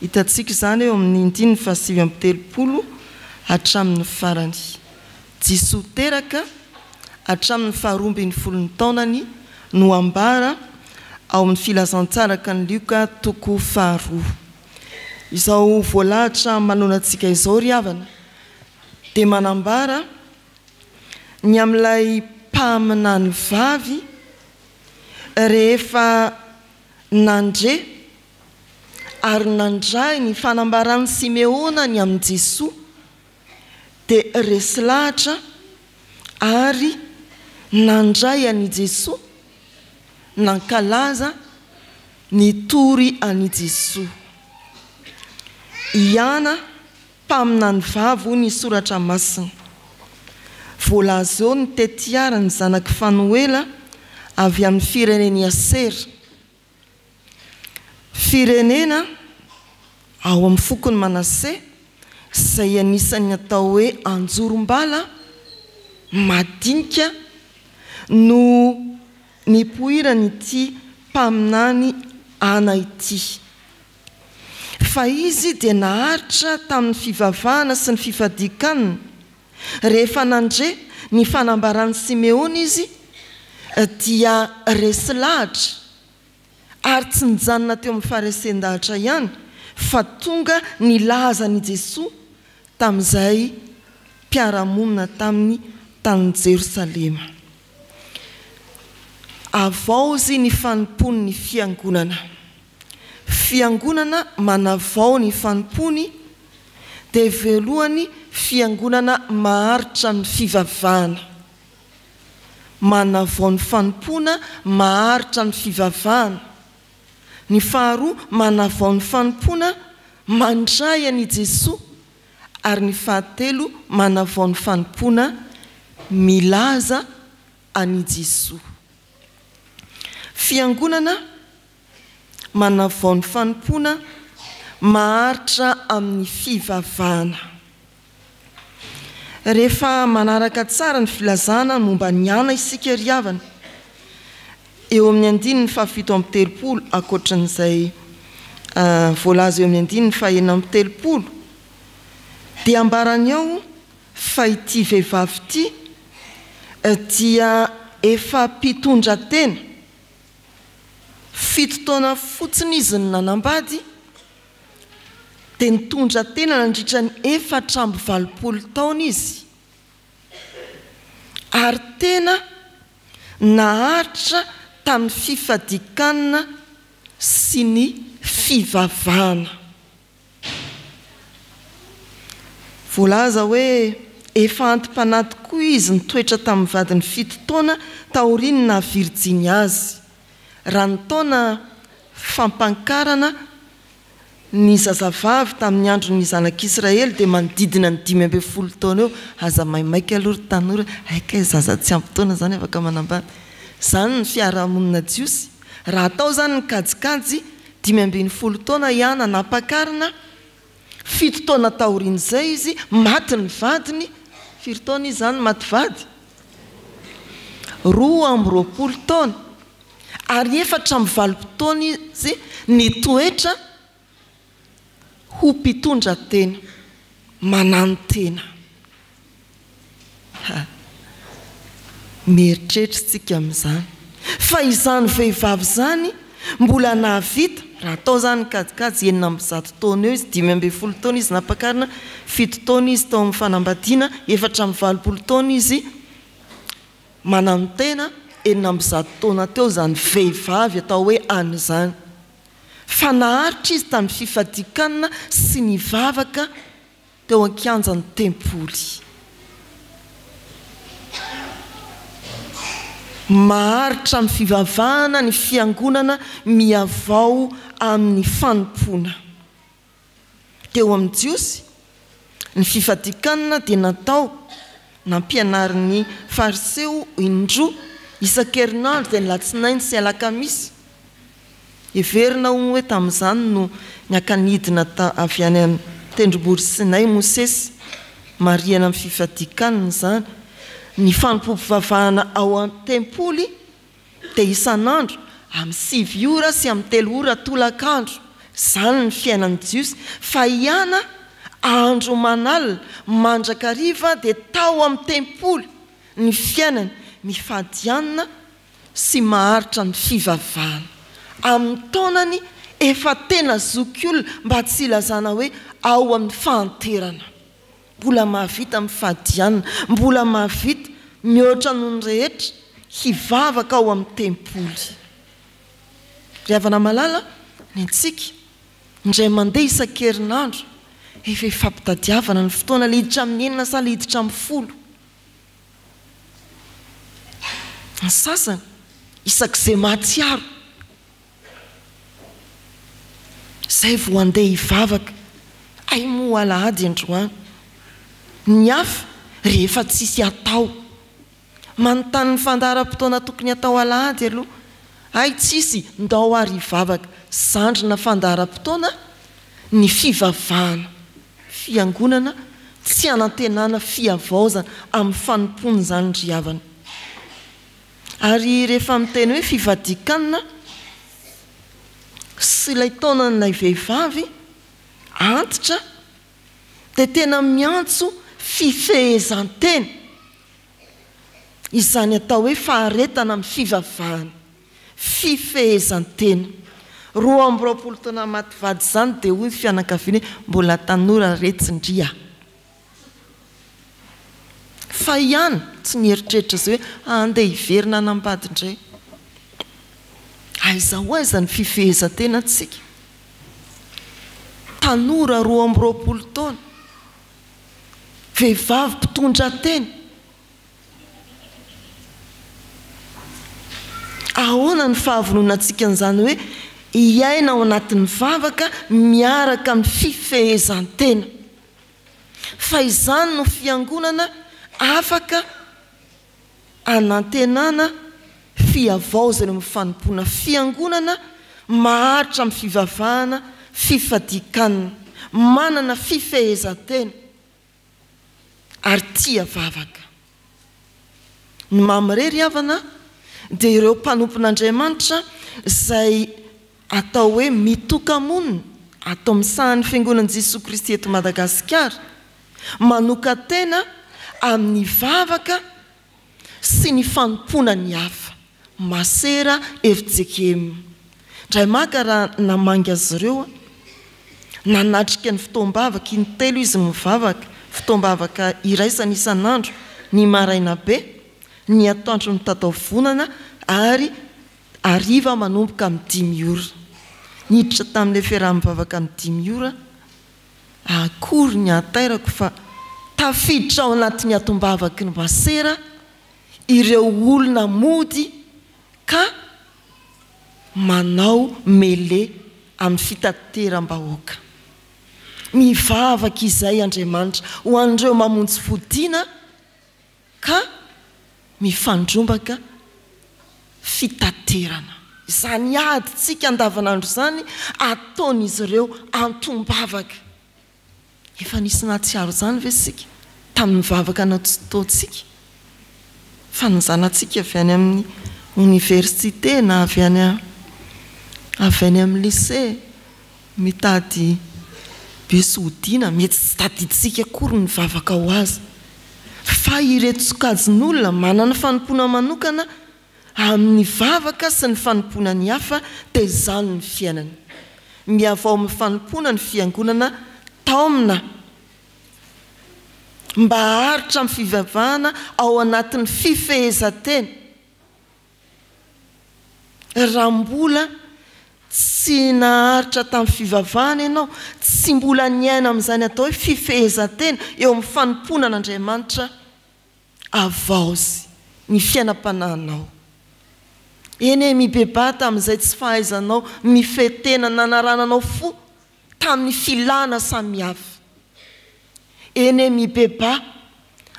Hitantsika izany eo amin'ny andininy fahasivy amby telopolo hatramin'ny farany. Jesosy teraka hatramin'ny faharoa ambin'ny folon'ny taonany no ambara ao amin'ny filazantsaraka ny Luka toko faharoa. Izao voalahatra manonantsika izao ry havana dia manambara ny amin'ilay mpamina ny vavy rehefa nandre ary nandray ny fanambarany Simeona ny amin'ny Jesosy dia resy lahatra ary nandray an'i Jesosy nankalaza ny tory an'i Jesosy. Iana mpamina ny vavy ny soratra masina. Voalaza eo ny tetiara ny zanaky Fanuela avy amin'ny fireneny Asera. Firenena ao amin'ny fokony Manase izay anisany atao hoe anjorom-bala madinika no nipoiran'ity mpaminany ana ity. Fa izy dia naharitra tamin'ny fivavahana sy ny fifadikanana rehefa nandre ny fanambarany Simeona izy dia resy lahatra ary tsy nijanona teo amin'ny faresen-dahatra ihany fa tonga nilaza ny Jesosy tamin'izay mpiara-monina taminy tany Jerosalema. Avao izy ny fanompony ny fiangonana. Fiangonana manavao ny fanompony dia velohany fiangonana maharitra amin'ny fivavahana. Manavao ny fanompona maharitra amin'ny fivavahana. Ny faharoa manavao ny fanompona mandray an'i Jesosy ary ny fahatelo manavao ny fanompona milaza an'i Jesosy. Fiangonana manavao ny fanompona maharitra amin'ny fivavahana. Rehefa manaraka tsara ny filazana momba ny ana isika ry havana, eo amin'ny 7:30 ankoatran'izay voalaza eo amin'ny 9:30 dia ambarany ao fa ity vehivavy ity dia efa mpitondra tena. 7 taona fotsiny izy ny nanambady dia nitondra tena nandritra ny 420 taona izy ary tena naharitra tamin'ny fifadikanana sy ny fivavahana. Voalaza hoe efa antim-panahy tokoa izy nitoetra tamin'ny vadiny 7 taona taoriany na Virjiny azy. Raha ny taona fampankarana ny zazavavy tamin'ny andron'ny zanak'Israely dia manodidina ny 15 taona eo. Aza maimaika aloha ry tanora, aika zaza tsy ampy taona zany afaka manambady. Zany ny fiarahamonina jiosy. Raha atao zany ny kajikajy 15 taona ihany nanampankarana, 7 taona taorian'izay izy maty ny vadiny. 4 taona izy zany maty vady, 20 taona ary 420 taona izy nitoetra ho mpitondra tena, manano tena. Mieritreritritsika amin'izany fa izany vehivavy zany mbola nahavita. Raha atao zany kajikajy 900 taona eo izy, 15 taona izy nampankarina, 7 taona izy tao amin'ny fanambadiana, 420 taona izy manano tena, 900 taona teo zany vehivavy atao hoe any zany. Fa naharitra izy tamin'ny fifadikanana sy ny vavaka teo an-kianjan'ny tempoly. Maharitra amin'ny fivavahana ny fiangonana miavao amin'ny fanompona. Teo amin'ny jiosy ny fifadikanana dia natao nampianarin'ny fariseo indroa isan-kerinandro dia ny latsinainy sy alakamisy. Heverina hoe tamin'izany no niakanidina avy any amin'ny tendrombohitra Sinay Mosesy, mariana amin'ny fifadikanana zany. Ny fanompom-pivavahana ao an-tempoly dia isan'andro amin'ny 7 ora sy amin'ny 3 ora tolakandro. Zany ny fiainan'ny jiosy. Fa ihana andro manalina mandrakariva dia tao amin'ny tempoly ny fiainany mifadianana sy maharitra ny fivavahana. Amin'ny taonany efa tena zokiolona mba tsy ilazana hoe ao amin'ny fahanterana. Mbola mahavita mifadianana, mbola mahavita mihoatra noho ny rehetra hivavaka ao amin'ny tempoly. Ry havana malala ny antsika indray mandeha isan-kerinandro efa fampitadiavana ny fotoana liditra amin'ny 9 sa liditra amin'ny 10. Ny sasany isak'izay mahatsiaro zay vao andeha hivavaka, ay moa alahady androany. Ny hafa rehefa tsisy atao, manontany ny fandaharam-potoana tokony atao alahady aloha. Ay tsisy ndao ary hivavaka, zandrina fandaharam-potoana ny fivavahana. Fiangonana tsy anantenana fiavaozana amin'ny fanompony zany ry havana. Ary rehefa miteny hoe fivadikanana sy ilay taonan'ilay vehivavy antitra dia tena miantso fifehezan-tena. izany atao hoe faharetana amin'ny fivavahana, fifehezan-tena. 20 taona maty vady zany dia hoy fianakaviana mbola tanora retsindria. Fa ihany tsy nieritreritra zay hoe andeha hiverina anambady indray. Aiza ho aiza ny fifehezan-tena antsika. Tanora 20 taona, vehivavy mpitondra teny. Ahoana ny fahavonona antsika an'izany hoe iaina ao anatin'ny vavaka miaraka amin'ny fifehezan-tena. Fa izany no fiangonana afaka anantenana fiavaozana amin'ny fanompoana. Fiangonana maharitra amin'ny fivavahana, fifadikanana, manana fifehezan-tena ary tia vavaka. Ny mamrery havana dia ireo mpanompon'Andriamanitra izay atao hoe mitoka-monina atao amin'ny sahan'ny fiangonan'i Jesosy Kristy eto Madagasikara, manoka tena amin'ny vavaka sy ny fanompoana ny hafa. Masera FJKM ndray maka raha namangy azy ireo, nanatrika ny fotoam-bavaka intelo izy mivavaka, fotoam-bavaka iraisany isan'andro, ny maraina be, ny atoandro ny tataovonana ary ariva manomboka amin'ny 5 ora. Niditra tamin'ilay fiaraha-mivavaka amin'ny 5 ora, akory ny atairako fa tafiditra ao anatin'ny atom-bavaky ny Masera ireo olona mody ka manao mele amin'ny fitateram-bahoaka. Mivavaka izay Andriamanitra ho an'ireo mamonjy fodiana ka mifandrombaka fitaterana. Izany aditsika andavanandro izany ataon'izy ireo antom-bavaka. Efa nisy natsiaro izany ve sika tamin'ny vavaka nataontsika? Fa ny zanantsika avy any amin'ny université na avy any amin'ny lycée mitady bus hodiana, mety tsy tadiditsika akory ny vavaka ho azy. Fa ireto sokajin'olona manana fanompoana manokana amin'ny vavaka sy ny fanompoana ny hafa dia izany ny fiainana. Miavao amin'ny fanompoana ny fiangonana taomina mba haritra amin'ny fivavahana ao anatin'ny fifehezan-tena. Raha mbola tsy naharitra tamin'ny fivavahana ianao, tsy mbola niaina amin'izany atao hoe fifehezan-tena eo amin'ny fanompoana an'Andriamanitra, avaozy ny fiainam-panahinao. Eny mibebata amin'izay tsy fahaizanao mifetena nanarananao fo tamin'ny filana samihafa. Eny mibeba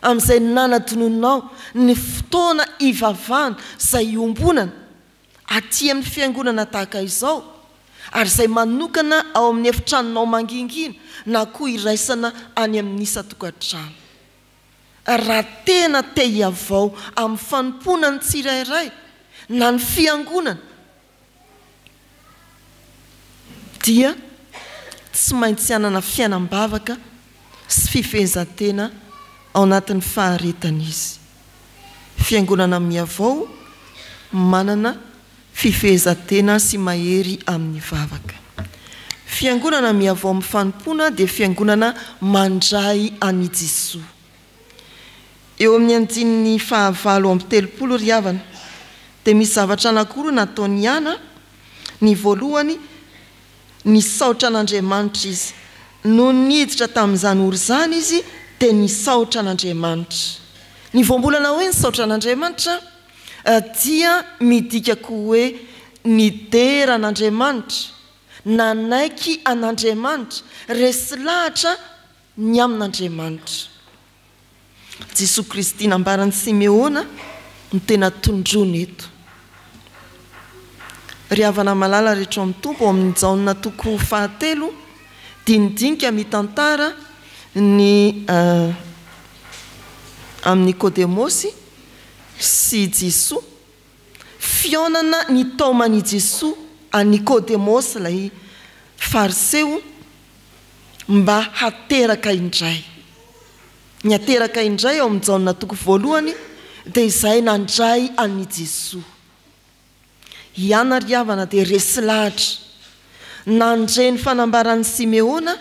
amin'izay nanadinonao ny fotoana ivavahana izay iombonana aty amin'ny fiangonana tahaka izao, ary izay manokana ao amin'ny efitranonao mangingina na koa iraisana any amin'ny isa-tokantrano. Raha tena te hiavao amin'ny fanompoana ny tsirairay na ny fiangonana, dia tsy maintsy anana fiainam-bavaka sy fifehezan-tena ao anatin'ny faharetana izy. Fiangonana miavao manana fifehezan-tena sy mahery amin'ny vavaka. Fiangonana miavao amin'ny fanompoana dia fiangonana mandray an'i Jesosy. Eo amin'ny andininy 9:30 ry havana dia misy zavatra anankiroa nataony Iana. Ny voalohany, nisaotra an'Andriamanitra izy. No niditra tamin'izany ora izany izy dia nisaotra an'Andriamanitra. Ny voambolana hoe nisaotra an'Andriamanitra dia midikako hoe nidera an'Andriamanitra, nanaiky an'Andriamanitra, resy lahatra ny amin'Andriamanitra. Jesosy Kristy nambaran'i Simeona ny tena tondrony eto. Ry havana malala rehetra amin'ny tompo amin'ny jaona toko 7 dindinika mitantara ny amin'ny Nikodemosy sy Jesosy, fionana ny taoman'i Jesosy a Nikodemosy ilay fariseo mba hateraka indray. Ny hateraka indray ao amin'ny jaona toko 1 dia izay nandray any Jesosy. Iana ry havana dia resy lahatra nandre ny fanambaran'ny Simeona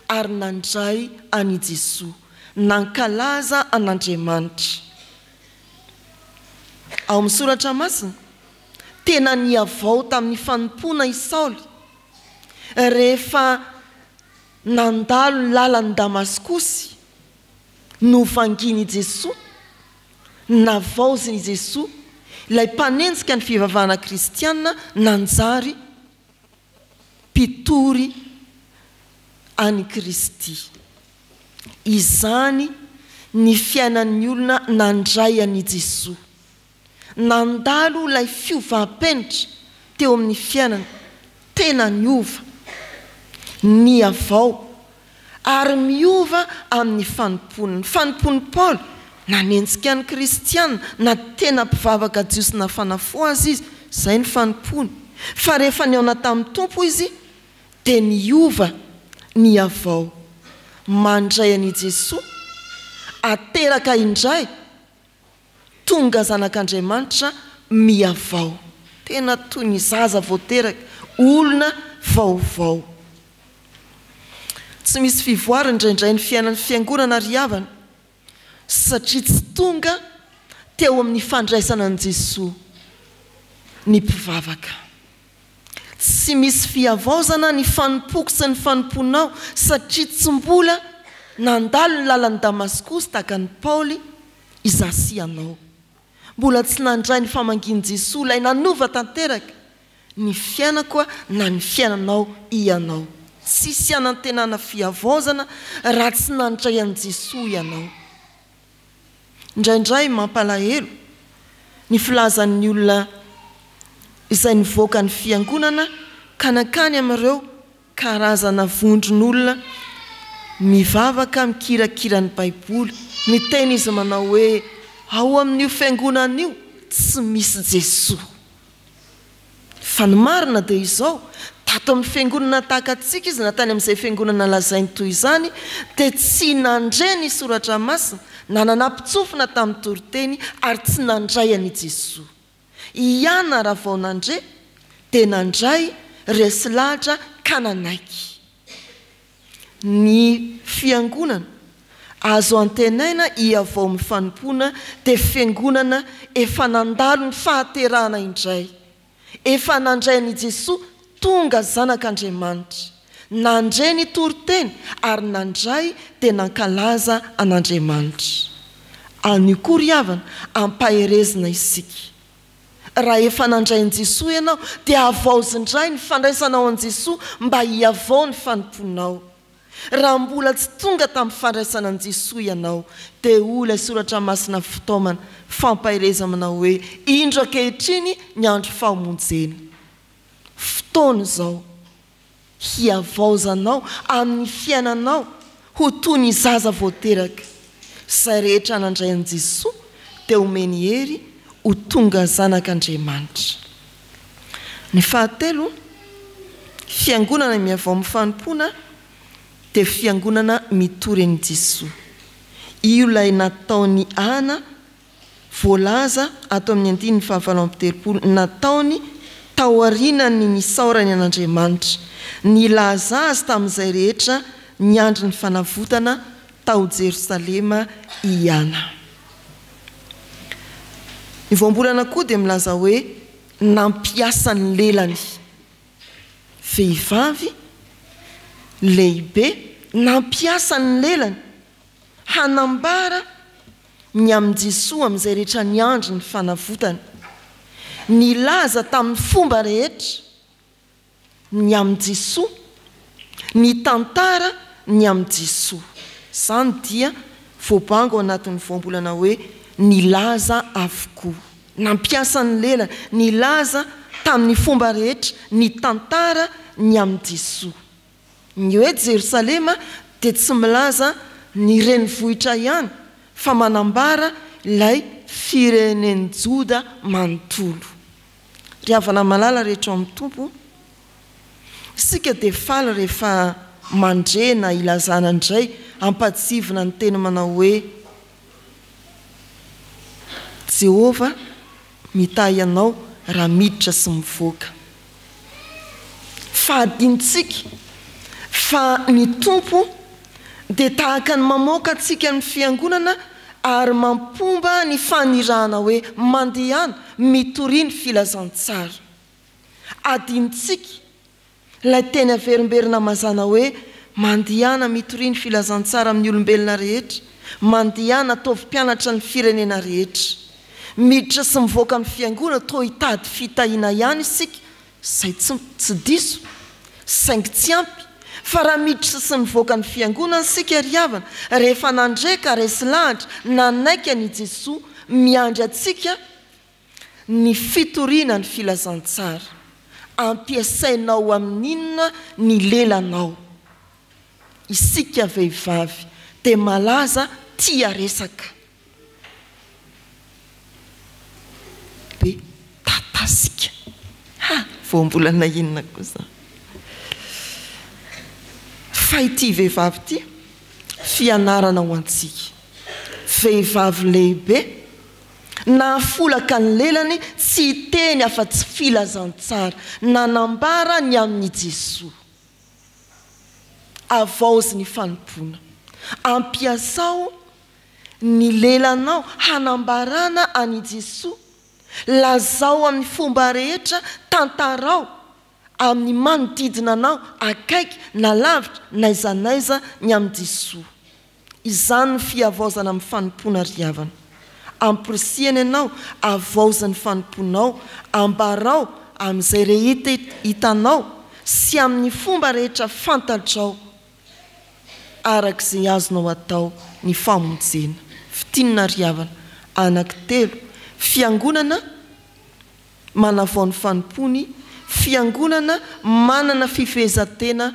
ary nandray any Jesosy, nankalaza an'Andriamanitra. Ao amin'ny soratra masina, tena niavao tamin'ny fanompoana i Saoly rehefa nandalo ny lalany Damaskosy no vanginy Jesosy, navaoziny Jesosy, ilay mpanenjika ny fivavahana kristiana nanjary mpitory any Kristy. Izany ny fiainan'ny olona nandray any Jesosy, nandalo ilay fiovam-penitra teo amin'ny fiainana, tena niova, niavao ary miova amin'ny fanomponany. Fanompon'ny Paoly nanenjika ny kristiana na tena mpivavaka jiosy na fanafo azy izy, izay ny fanompony. Fa rehefa niaona tamin'ny tompo izy dia niova, niavao, mandray any Jesosy, ateraka indray, tonga zanak'Andriamanitra miavao, tena toy ny zaza voateraka, olona vaovao. Tsy misy fivoarana indraindray ny fiainan'ny fiangonana ry havana, satria tsy tonga teo amin'ny fandraisana an' Jesosy ny mpivavaka. Tsy misy fiavaozana ny fanompoko sy ny fanomponao, satria tsy mbola nandalo ny lalany Damaskosy tahaka ny Paoly izasy ianao. Mbola tsy nandray ny famanginy Jesosy ilay nanova tanteraka ny fiainako na ny fiainanao ianao. Tsisy anantenana fiavaozana raha tsy nandray an' Jesosy ianao. Indraindray mampalahelo ny filazan'ny olona izay nivoaka ny fiangonana ka nankany amin'ireo karazana vondron'olona mivavaka mikirakira ny Baiboly, miteny izy manao hoe ao amin'io fiangonana io tsy misy Jesosy. Fa ny marina dia izao, tato amin'ny fiangonana tahaka antsika izy, natany amin'izay fiangonana lazainy toy izany, dia tsy nandray ny soratra masina na nanampitsofina tamin'ny toriteny ary tsy nandray any Jesosy. Iana raha vao nandray dia nandray resy lahatra ka nanaiky. Ny fiangonana azo antenaina iavao amin'ny fanompoana dia fiangonana efa nandalo ny fahaterahana indray, efa nandray any Jesosy tonga zanak'Andriamanitra, nandray ny toriteny ary nandray dia nankalaza an'Andriamanitra. Anio koa ry havana ampaherezina isika. Raha efa nandray an' Jesosy ianao dia avaozindray ny fandraisanao an' Jesosy mba hiavao ny fanomponao. Raha mbola tsy tonga tamin'ny fandraisana an' Jesosy ianao dia ilay soratra masina fitaomana fampahereza manao hoe indro ankehitriny ny andro fahamonjena. Fotoana izao hiavaozanao amin'ny fiainanao ho toy ny zaza voateraka. Izay rehetra nandray an' Jesosy dia omeny hery ho tonga zanak'Andriamanitra. Ny fahatelo, fiangonana miavao amin'ny fanompoana dia fiangonana mitory an'i Jesosy. Io ilay nataony Ana voalaza ato amin'ny 9:7, nataony tao aorianany nisaorany an'Andriamanitra, nilaza azy tamin'izay rehetra niandry ny fanavotana tao Jerosalema i Ana. Ny voambolana koa dia milaza hoe nampiasa ny lelany, vehivavy lehibe nampiasa ny lelany hanambara ny amin'i Jesosy amin'izay rehetra niandry ny fanavotana, nilaza tamin'ny fomba rehetra ny amin'i Jesosy, ny tantara ny amin'i Jesosy. Izany dia voabango anatin'ny voambolana hoe nilaza avokoa, nampiasa ny lelany, nilaza tamin'ny fomba rehetra ny tantara ny amin'i Jesosy. Ny hoe Jerosalema dia tsy milaza ny renivohitra ihany fa manambara ilay firenen'i Joda manontolo. Ry havana malala rehetra amin'ny tompo, isika dia faly rehefa mandrena ilazana indray, ampatsivina ny teny manao hoe Jehova mitahy ianao raha miditra sy mivoaka. Fahadintsika fa ny tompo dia tahaka ny mamoaka antsika amin'ny fiangonana ary mampomba ny fanirahana hoe mandehana mitoriany filazantsara. Adintsika ilay teny averimberina mazana hoe mandehana mitoriany filazantsara amin'ny olombelona rehetra, mandehana ataovy mpianatra ny firenena rehetra. Miditra sy mivoaka amin'ny fiangonana toa hitady fitahiana ihany isika, izay tsy diso, saingy tsy ampy. Fa raha miditra sy mivoaka ny fiangonana isika ry havana, rehefa nandreka resy lahatra nanaika ny Jesoa miandry atsika ny fitoriana ny filazantsara. Ampiasainao amin'inona ny lelanao. Isika vehivavy dia malaza tia resaka. Be tatasika. Vao mbola nahinana kosa. Fa ity vehivavy ity fianarana ho antsika. Vehivavy lehibe nahafolaka ny lelany tsy teny afa-tsy filazantsara, nanambara ny amin'ny Jesoa. Avaozy ny fanompoana. Ampiasao ny lelanao hanambarana any Jesoa. Lazao amin'ny fomba rehetra, tantarao amin'ny manodidina anao, akaiky na lavitra na izanaiza ny amin'ny Jesoa. Izany ny fiavaozana amin'ny fanompoana ry havana. Amporisihana ianao, avaozany fanompoanao, ambarao amin'izay rehetra hitanao sy amin'ny fomba rehetra fantatrao arak'izay azonao atao ny famonjena. Fitinina ry havana, anankitelo. Fiangonana manavao ny fanompony, fiangonana manana fifehezan-tena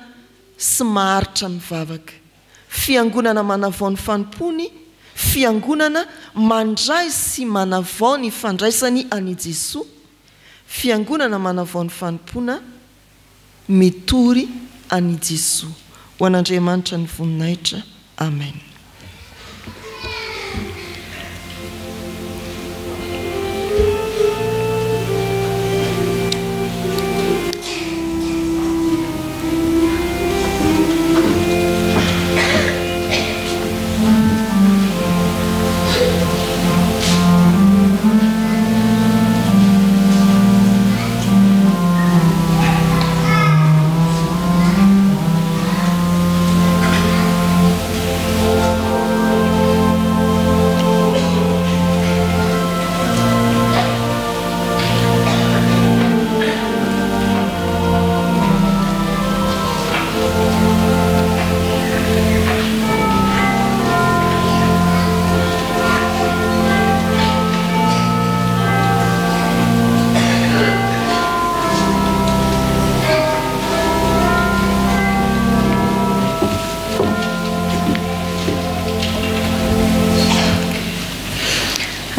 sy maharitra mivavaka. Fiangonana manavao ny fanompony, fiangonana mandray sy manavao ny fandraisany any Jesoa. Fiangonana manavao ny fanompoana, mitory any Jesoa. Ho an'Andriamanitra ny voninahitra. Amen.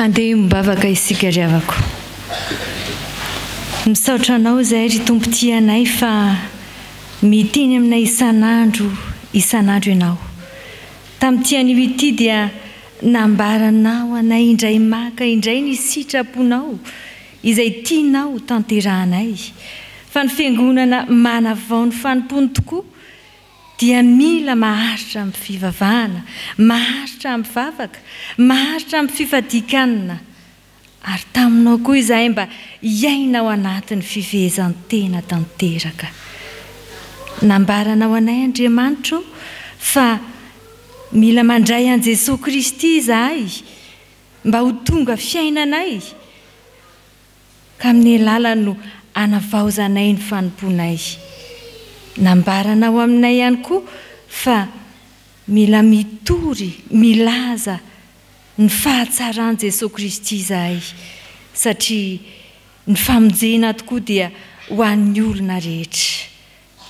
Andeha mibavaka isika ry havako. Misaotra anao izay ry tompo tia anay fa miteny aminay isan'andro ianao. Tamin'ity anio ity dia nambaranao anay indray maka, indray ny sitraponao izay tianao tanterahanay. Fa ny fiangonana manavao ny fanompony tokoa dia mila maharitra amin'ny fivavahana, maharitra amin'ny vavaka, maharitra amin'ny fifadikanana. Ary taminao koa izahay mba iainao anatin'ny fifehezan-tena tanteraka. Nambaranao anay Andriamanitra fa mila mandray an Jesosy Kristy izahay mba ho tonga fiainanay. Ka amin'ny lalany no anavaozanay ny fanomponay. Nambaranao aminay ihany koa fa mila mitory, milaza ny fahatsaran Jesosy Kristy izahay, satria ny famonjena tokoa dia ho an'ny olona rehetra.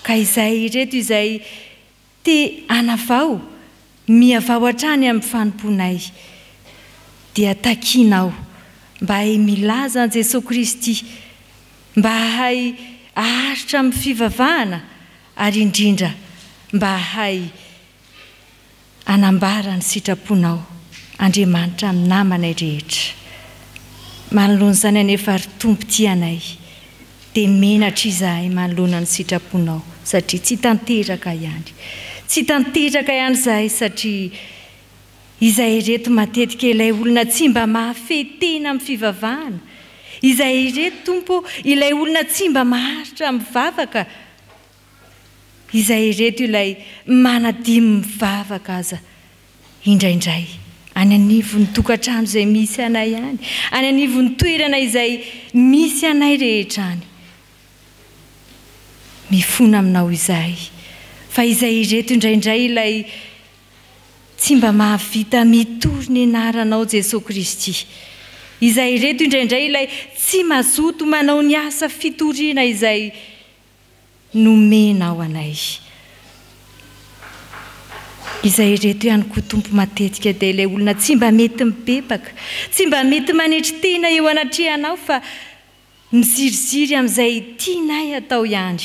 Ka izay reto izay te anavao, miavao hatrany amin'ny fanomponay, dia takinao mba hay milaza an Jesosy Kristy, mba hay aharitra amin'ny fivavahana, ary indrindra mba hay anambara ny sitraponao. Andriamanitra amin'ny namanay rehetra. manoloana izany anefa ary tompo tianay dia menatra izahay manoloana ny sitraponao satria tsy tanteraka ihany tsy tanteraka ihany izahay satria izahay reto matetika ilay olona tsy mba mahafetena amin'ny fivavahana izahay reto tompo ilay olona tsy mba maharitra mivavaka izahay reto ilay manadimy mivavaka aza indraindray any anivon'ny tokantrano izay misy anay ihany any anivon'ny toerana izay misy anay rehetra any mifona aminao izahay fa izahay reto indraindray ilay tsy mba mahavita mitory ny anaranao Jesosy Kristy izahay reto indraindray ilay tsy mazoto manao ny asa fitoriana izay nomenao anay izahay reto ihany koa tompo matetika dia ilay olona tsy mba mety mibebaka tsy mba mety manetry tena eo anatrehanao fa miziriziry amin'izay tianay atao ihany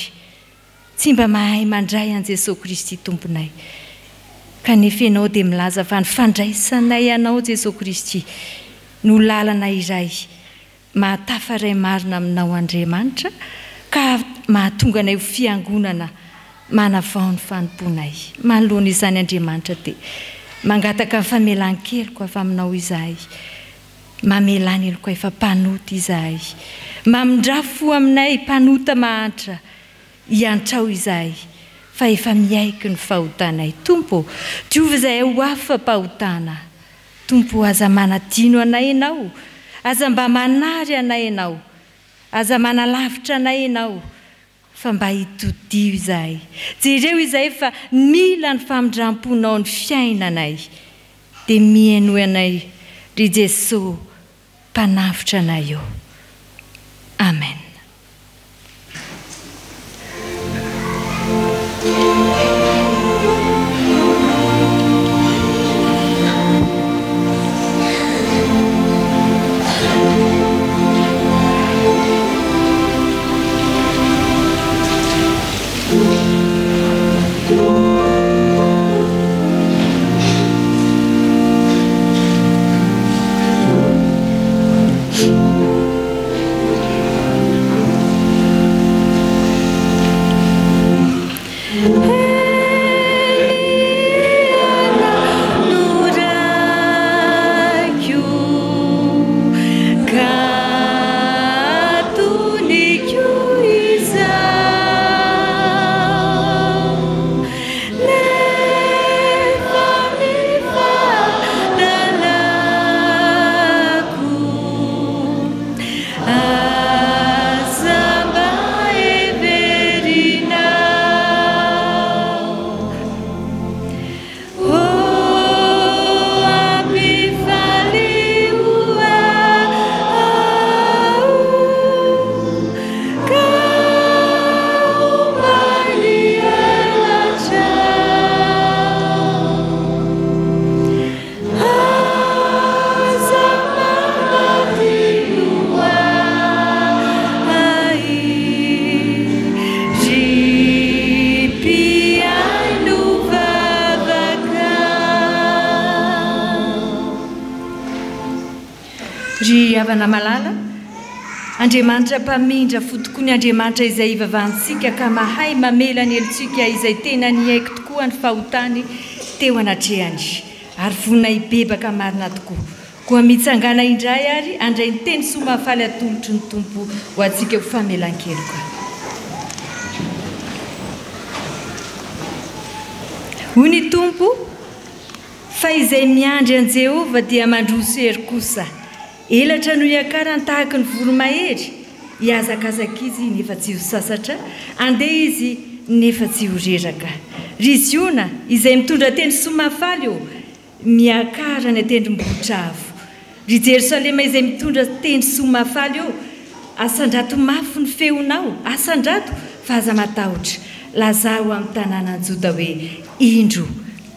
tsy mba mahay mandray an Jesosy Kristy tomponay kanefa ianao dia milaza fa ny fandraisanay anao Jesosy Kristy no lalana iray mahatafaray marina aminao Andriamanitra ka mahatonga anay ho fiangonana manavao ny fanomponay manoloana izany Andriamanitra dia mangataka ny famelan-keloka avy aminao izahay mamelany eloko efa mpanota izahay mamindra-fo aminay mpanota mahantra hiantrao izahay fa efa miaiky ny fahotanay tompo diova izahay ho afa-pahotana tompo aza manadino anay ianao aza mba manary anay ianao aza manalavitra anay ianao fa mba hitodio izahay jereo izahay fa mila ny famindram-ponao ny fiainanay dia mihaino anay ry Jesosy mpanavitra anay eo amen. Ry havana malala Andriamanitra mpamindra fotoko ny Andriamanitra izay ivavahantsika ka mahay mamela ny helontsika izay tena niaiko tokoa ny fahotany teo anatrehany ary vonina hibebaka marina tokoa koa mitsangana indray ary andray ny teny soa mahafaly atolotry ny tompo ho antsika ho famelan-keloka. Hoy ny tompo fa izay miandry an Jehova dia mandroso hery kosa elatra no hiakarany tahaka ny voromahery hiazakazaka izy nefa tsy ho sasatra andeha izy nefa tsy ho reraka ry Ziona izay mitondra teny soa mahafaly eo miakara ny atendrombohitra avo ry Jerosalema izay mitondra teny soa mahafaly eo asandrato mafy ny feonao asandrato fa aza matahotra lazao amin'ny tanàna Joda hoe indro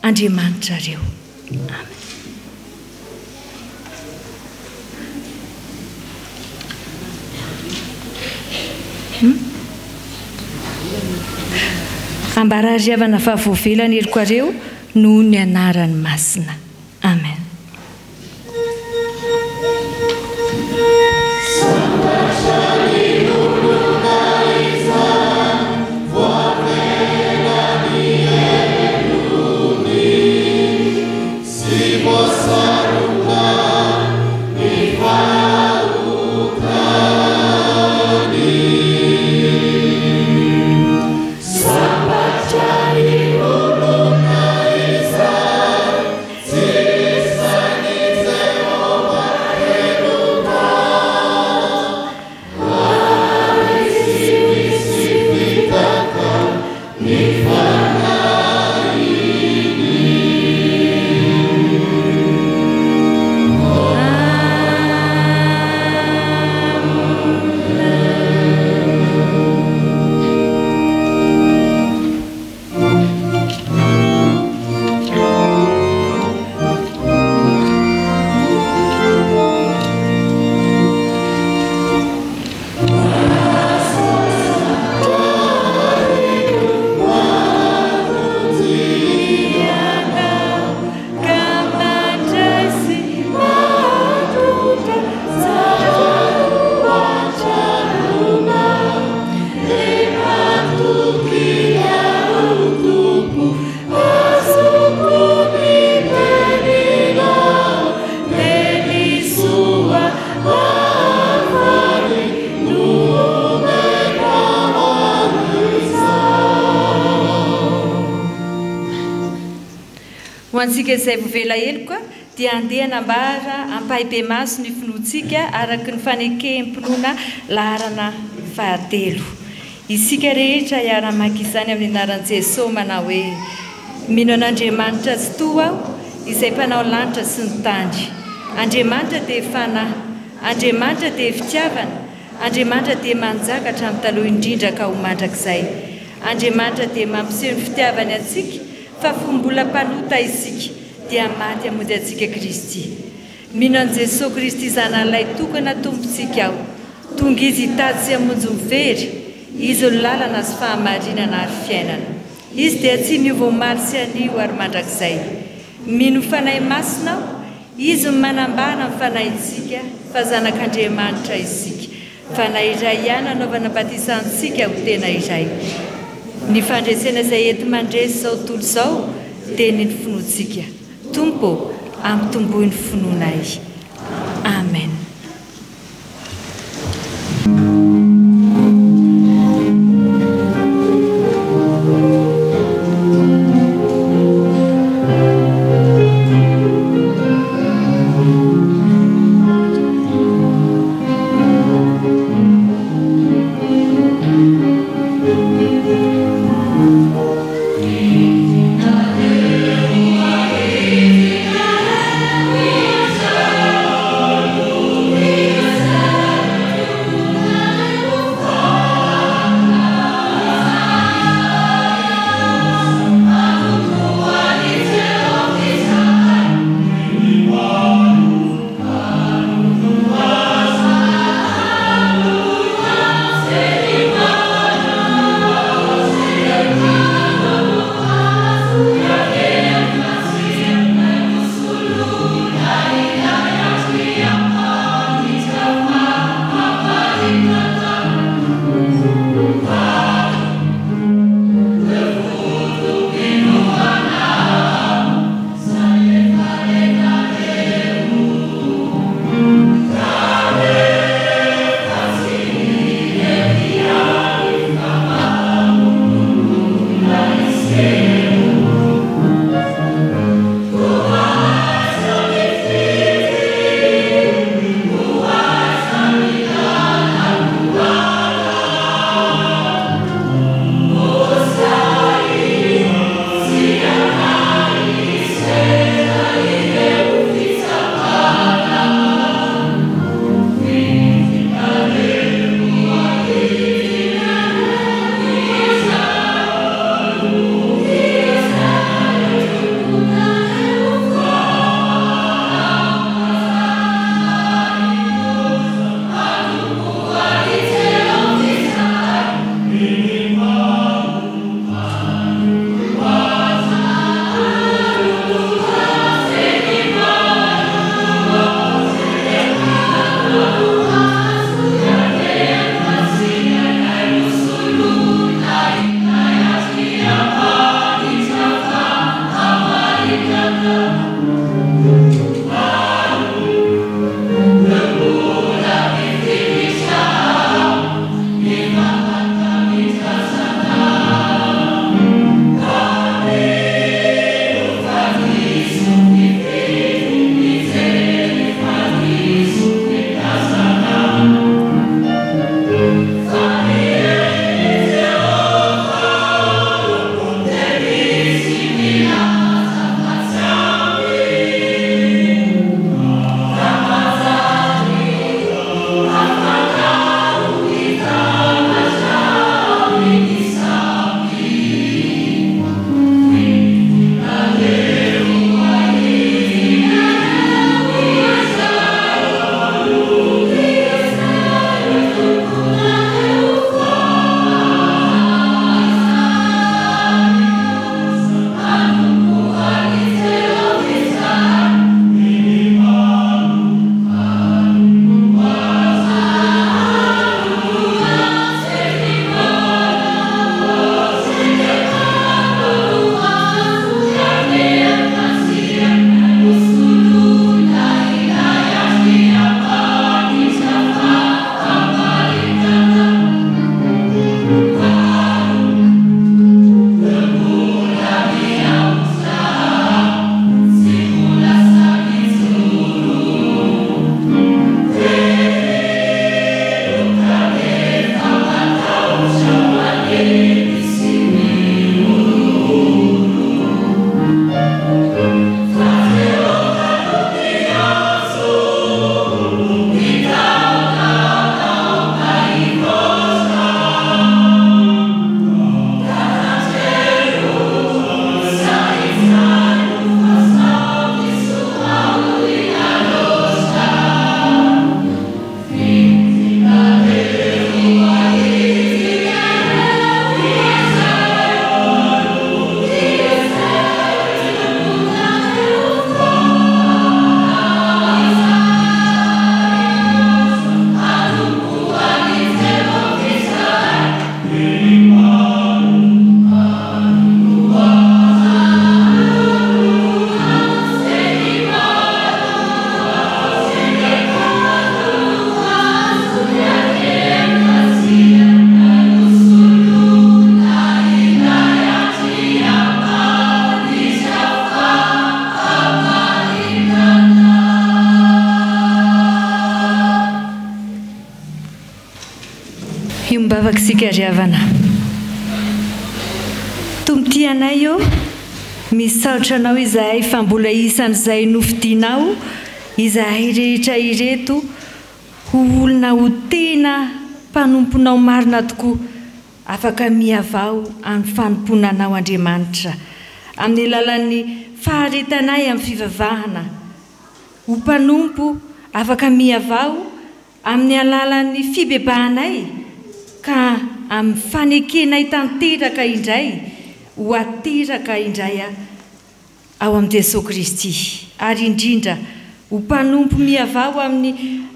Andriamanitra reo amen. Ambara ry havana fahavoavelany eriko areo noho ny anarany masina amen. ho antsika izay vovela hely koa dia andeha nambara ampahibe maso ny finoantsika araky ny fanekem-pinoana laharana fahatelo. Isika rehetra hiara-maka izany amin'ny anaran'i Jesosy manao hoe mino an'Andriamanitra tsy toa aho izay mpanao lanitra sy ny tany. Andriamanitra dia fanahy, Andriamanitra dia fitiavana, Andriamanitra dia manjakatra amin'ny taloha indrindra ka ho mandrakizay. Andriamanitra dia mampiseho ny fitiavany antsika fa fombola mpanota isika dia maty hamonjy antsika Kristy. Mino an'i Jesosy Kristy zanan'ilay tokana tompontsika aho, tonga izy hitady sy hamonjy mivery, izy ny lalana sy fahamarinana ary fiainana. Izy dia tsy miova omaly sy anio ary mandrakizay. Mino fanahy masina aho, izy ny manambara ny fanahitsika fa zanak'Andriamanitra isika. Fanahy iray ihany anaovana batisantsika ho tena iray. Ny fandresena izay enti mandresy izao tontolo izao dia ny finoantsika. Tompo ampitombohy ny finoanay. Amen. mivavaksika ry havana tomboty anay eo misaotra anao izahay fa mbola isan'izay nofidianao izahay rehetra ireto ho olona ho tena mpanomponao marina tokoa afaka miavao amin'ny fanomponanao Andriamanitra amin'ny lalan'ny faharetanay amin'ny fivavahana ho mpanompo afaka miavao amin'ny alalan'ny fibebahanay ka amin'ny fanekenay tanteraka indray ho ateraka indray ao amin'ny Jesosy Kristy ary indrindra ho mpanompo miavao amin'ny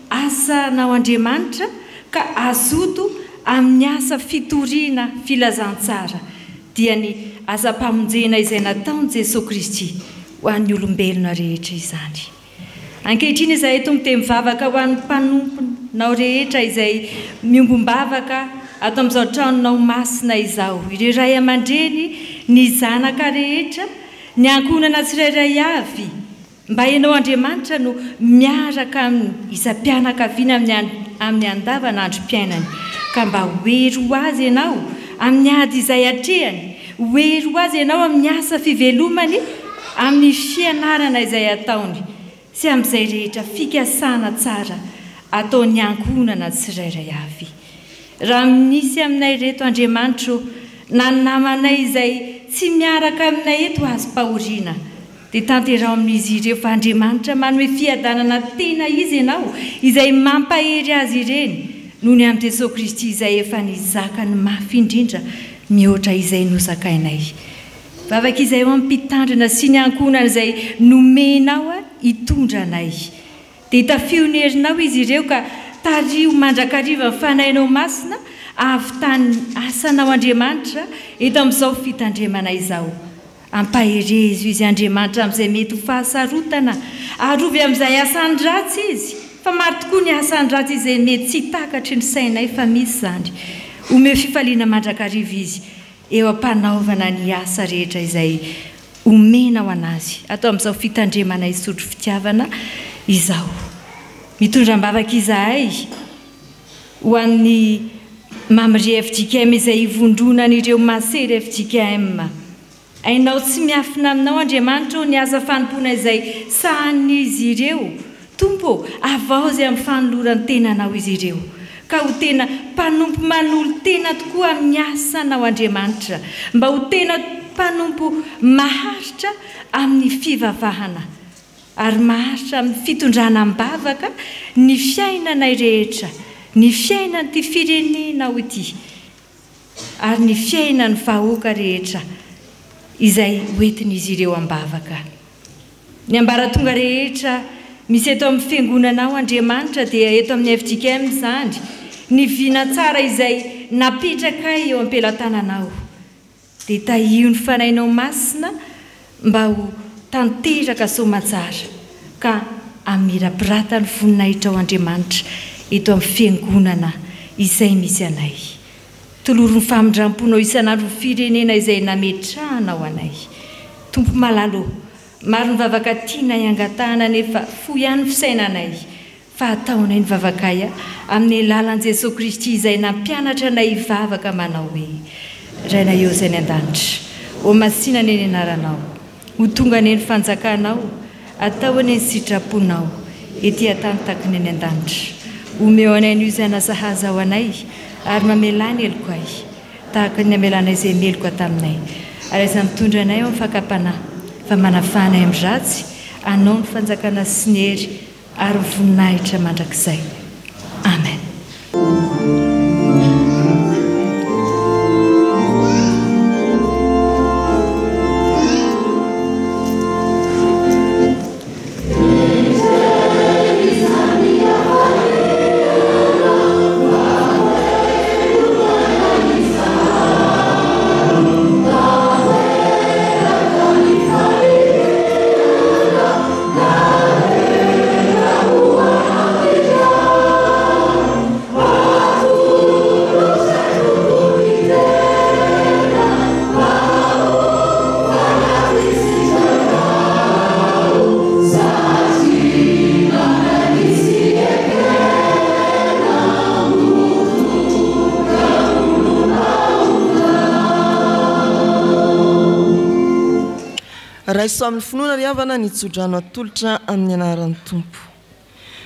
asanao Andriamanitra ka azoto amin'ny asa fitoriana filazantsara dia ny asa-pamonjena izay nataony Jesosy Kristy ho an'ny olombelona rehetra izany. Ankehitriny izahay eto miteny mivavaka ho an'ny mpanomponao rehetra izay miombombavaka ato amin'izao tranonao masina izao. Ireo ray aman-dreny ny zanaka rehetra ny ankonana tsirairay avy mba hainao Andriamanitra no miaraka amin'ny isam-pianakaviana amin'ny andavanandrom-piainany ka mba hoery ho azy ianao amin'ny ady izay hatrehany, hoery ho azy ianao amin'ny asa fivelomany amin'ny fianarana izay ataony sy amin'izay rehetra fikasana tsara ataony ankonana tsirairay avy. Raha misy aminay reto Andriamanitra na namanay izay tsy miaraka aminay eto azo pahoriana dia tanterao amin'izy ireo fa Andriamanitra manome fiadanana tena izy ianao izay mampahery azy ireny noho ny amin'ny Jesosy Kristy izay efa nizaka ny mafy indrindra mihoatra izay nosakainay. Vavaka izay eo amin'ny mpitandrina sy ny ankonana izay nomenao hitondra anay dia tafionerinao izy ireo ka tario mandrakariva ny fanahinao masina avy tany asanao Andriamanitra eto amin'izao fitandremana izao. Ampaherezo izy Andriamanitra amin'izay mety ho fahasarotana arovy amin'izay asany ratsy izy fa maro tokoa ny asany ratsy izay mety tsy takatry ny sainay fa misy zany omeo fifaliana mandrakariva izy eo ampanaovana ny asa rehetra izay omenao anazy atao amin'izao fitandremana isotro fitiavana izao. Mitondram-bavaka izahay ho an'ny mamry FJKM izay hivondronan'ireo masery FJKM. Ainao tsy miafina aminao Andriamanitra ny asa fanompoana izay sahan'izy ireo. Tompo, avao izay amin'ny fanolorany tenanao izy ireo ka ho tena mpanompo manolo tena tokoa amin'ny asanao Andriamanitra mba ho tena mpanompo maharitra amin'ny fivavahana ary maharitra amin'ny fitondrana mbavaka ny fiainanay rehetra, ny fiainan'ity firenenao ity ary ny fiainan'ny vahoaka rehetra izay hoentin'izy ireo ambavaka. Ny ambaratonga rehetra misy eto amin'ny fiangonanao Andriamanitra dia eto amin'ny FJKM zany ny vina tsara izay napetraka eo am-pelantananao dia tahio ny fanahinao masina mba ho tanteraka somatsara ka amirapiratany voninahitra ao Andriamanitra eto amin'ny fiangonana izay misy anay. Toloro ny famindram-ponao isan'andro ny firenena izay nametrahanao anay. Tompo malalo, maro ny vavaka tiana iangatahana nefa fo ihany fisainanay fa ataonay ny vavakay amin'ny lalan'i Jesosy Kristy izay nampianatra anay hivavaka manao hoe Raina eo izay ny an-danitra, o masinana eny anaranao, ho tonga eny fanjakanao, atao eny sitraponao, ety atany takony eny an-danitra. Omeo anay ny izay nasahaza ao anay ary mamelany eloko ay tahaka ny amelanay izay meloko taminay ary izay mitondra anay ao amin'ny fakapanahy fa manafanay amin'ny ratsy anao ny fanjakana sy ny hery ary voninahitra mandrakizay. Amen. Amen. raiso amin'ny finoana ry havana nitsodrano atolotra amin'ny anaran'ny tompo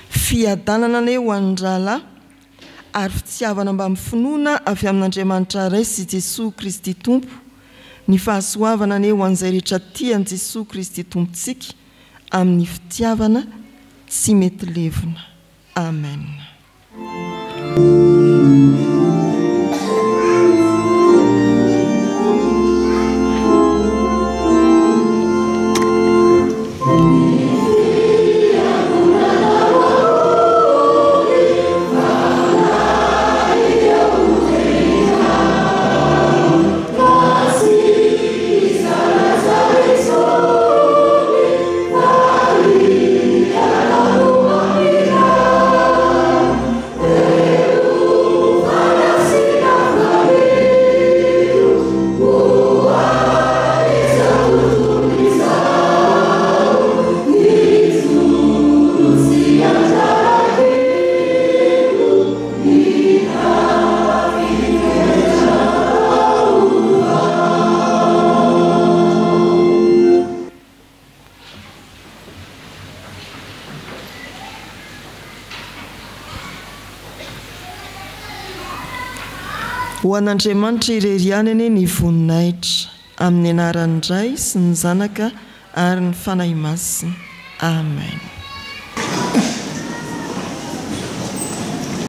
fiadanana ne ho an-dralahy ary fitiavana mba amin'ny finoana avy amin'Andriamanitra ray sy Jesosy Kristy tompo ny fahasoavana ne ho an'izay rehetra tian'i Jesosy Kristy tompontsika amin'ny fitiavana tsy mety levona. Amen. Ho an'Andriamanitra irerianany ny voninahitra amin'ny anaran'ny Ray sy ny Zanaka ary ny fanahy masina. Amen.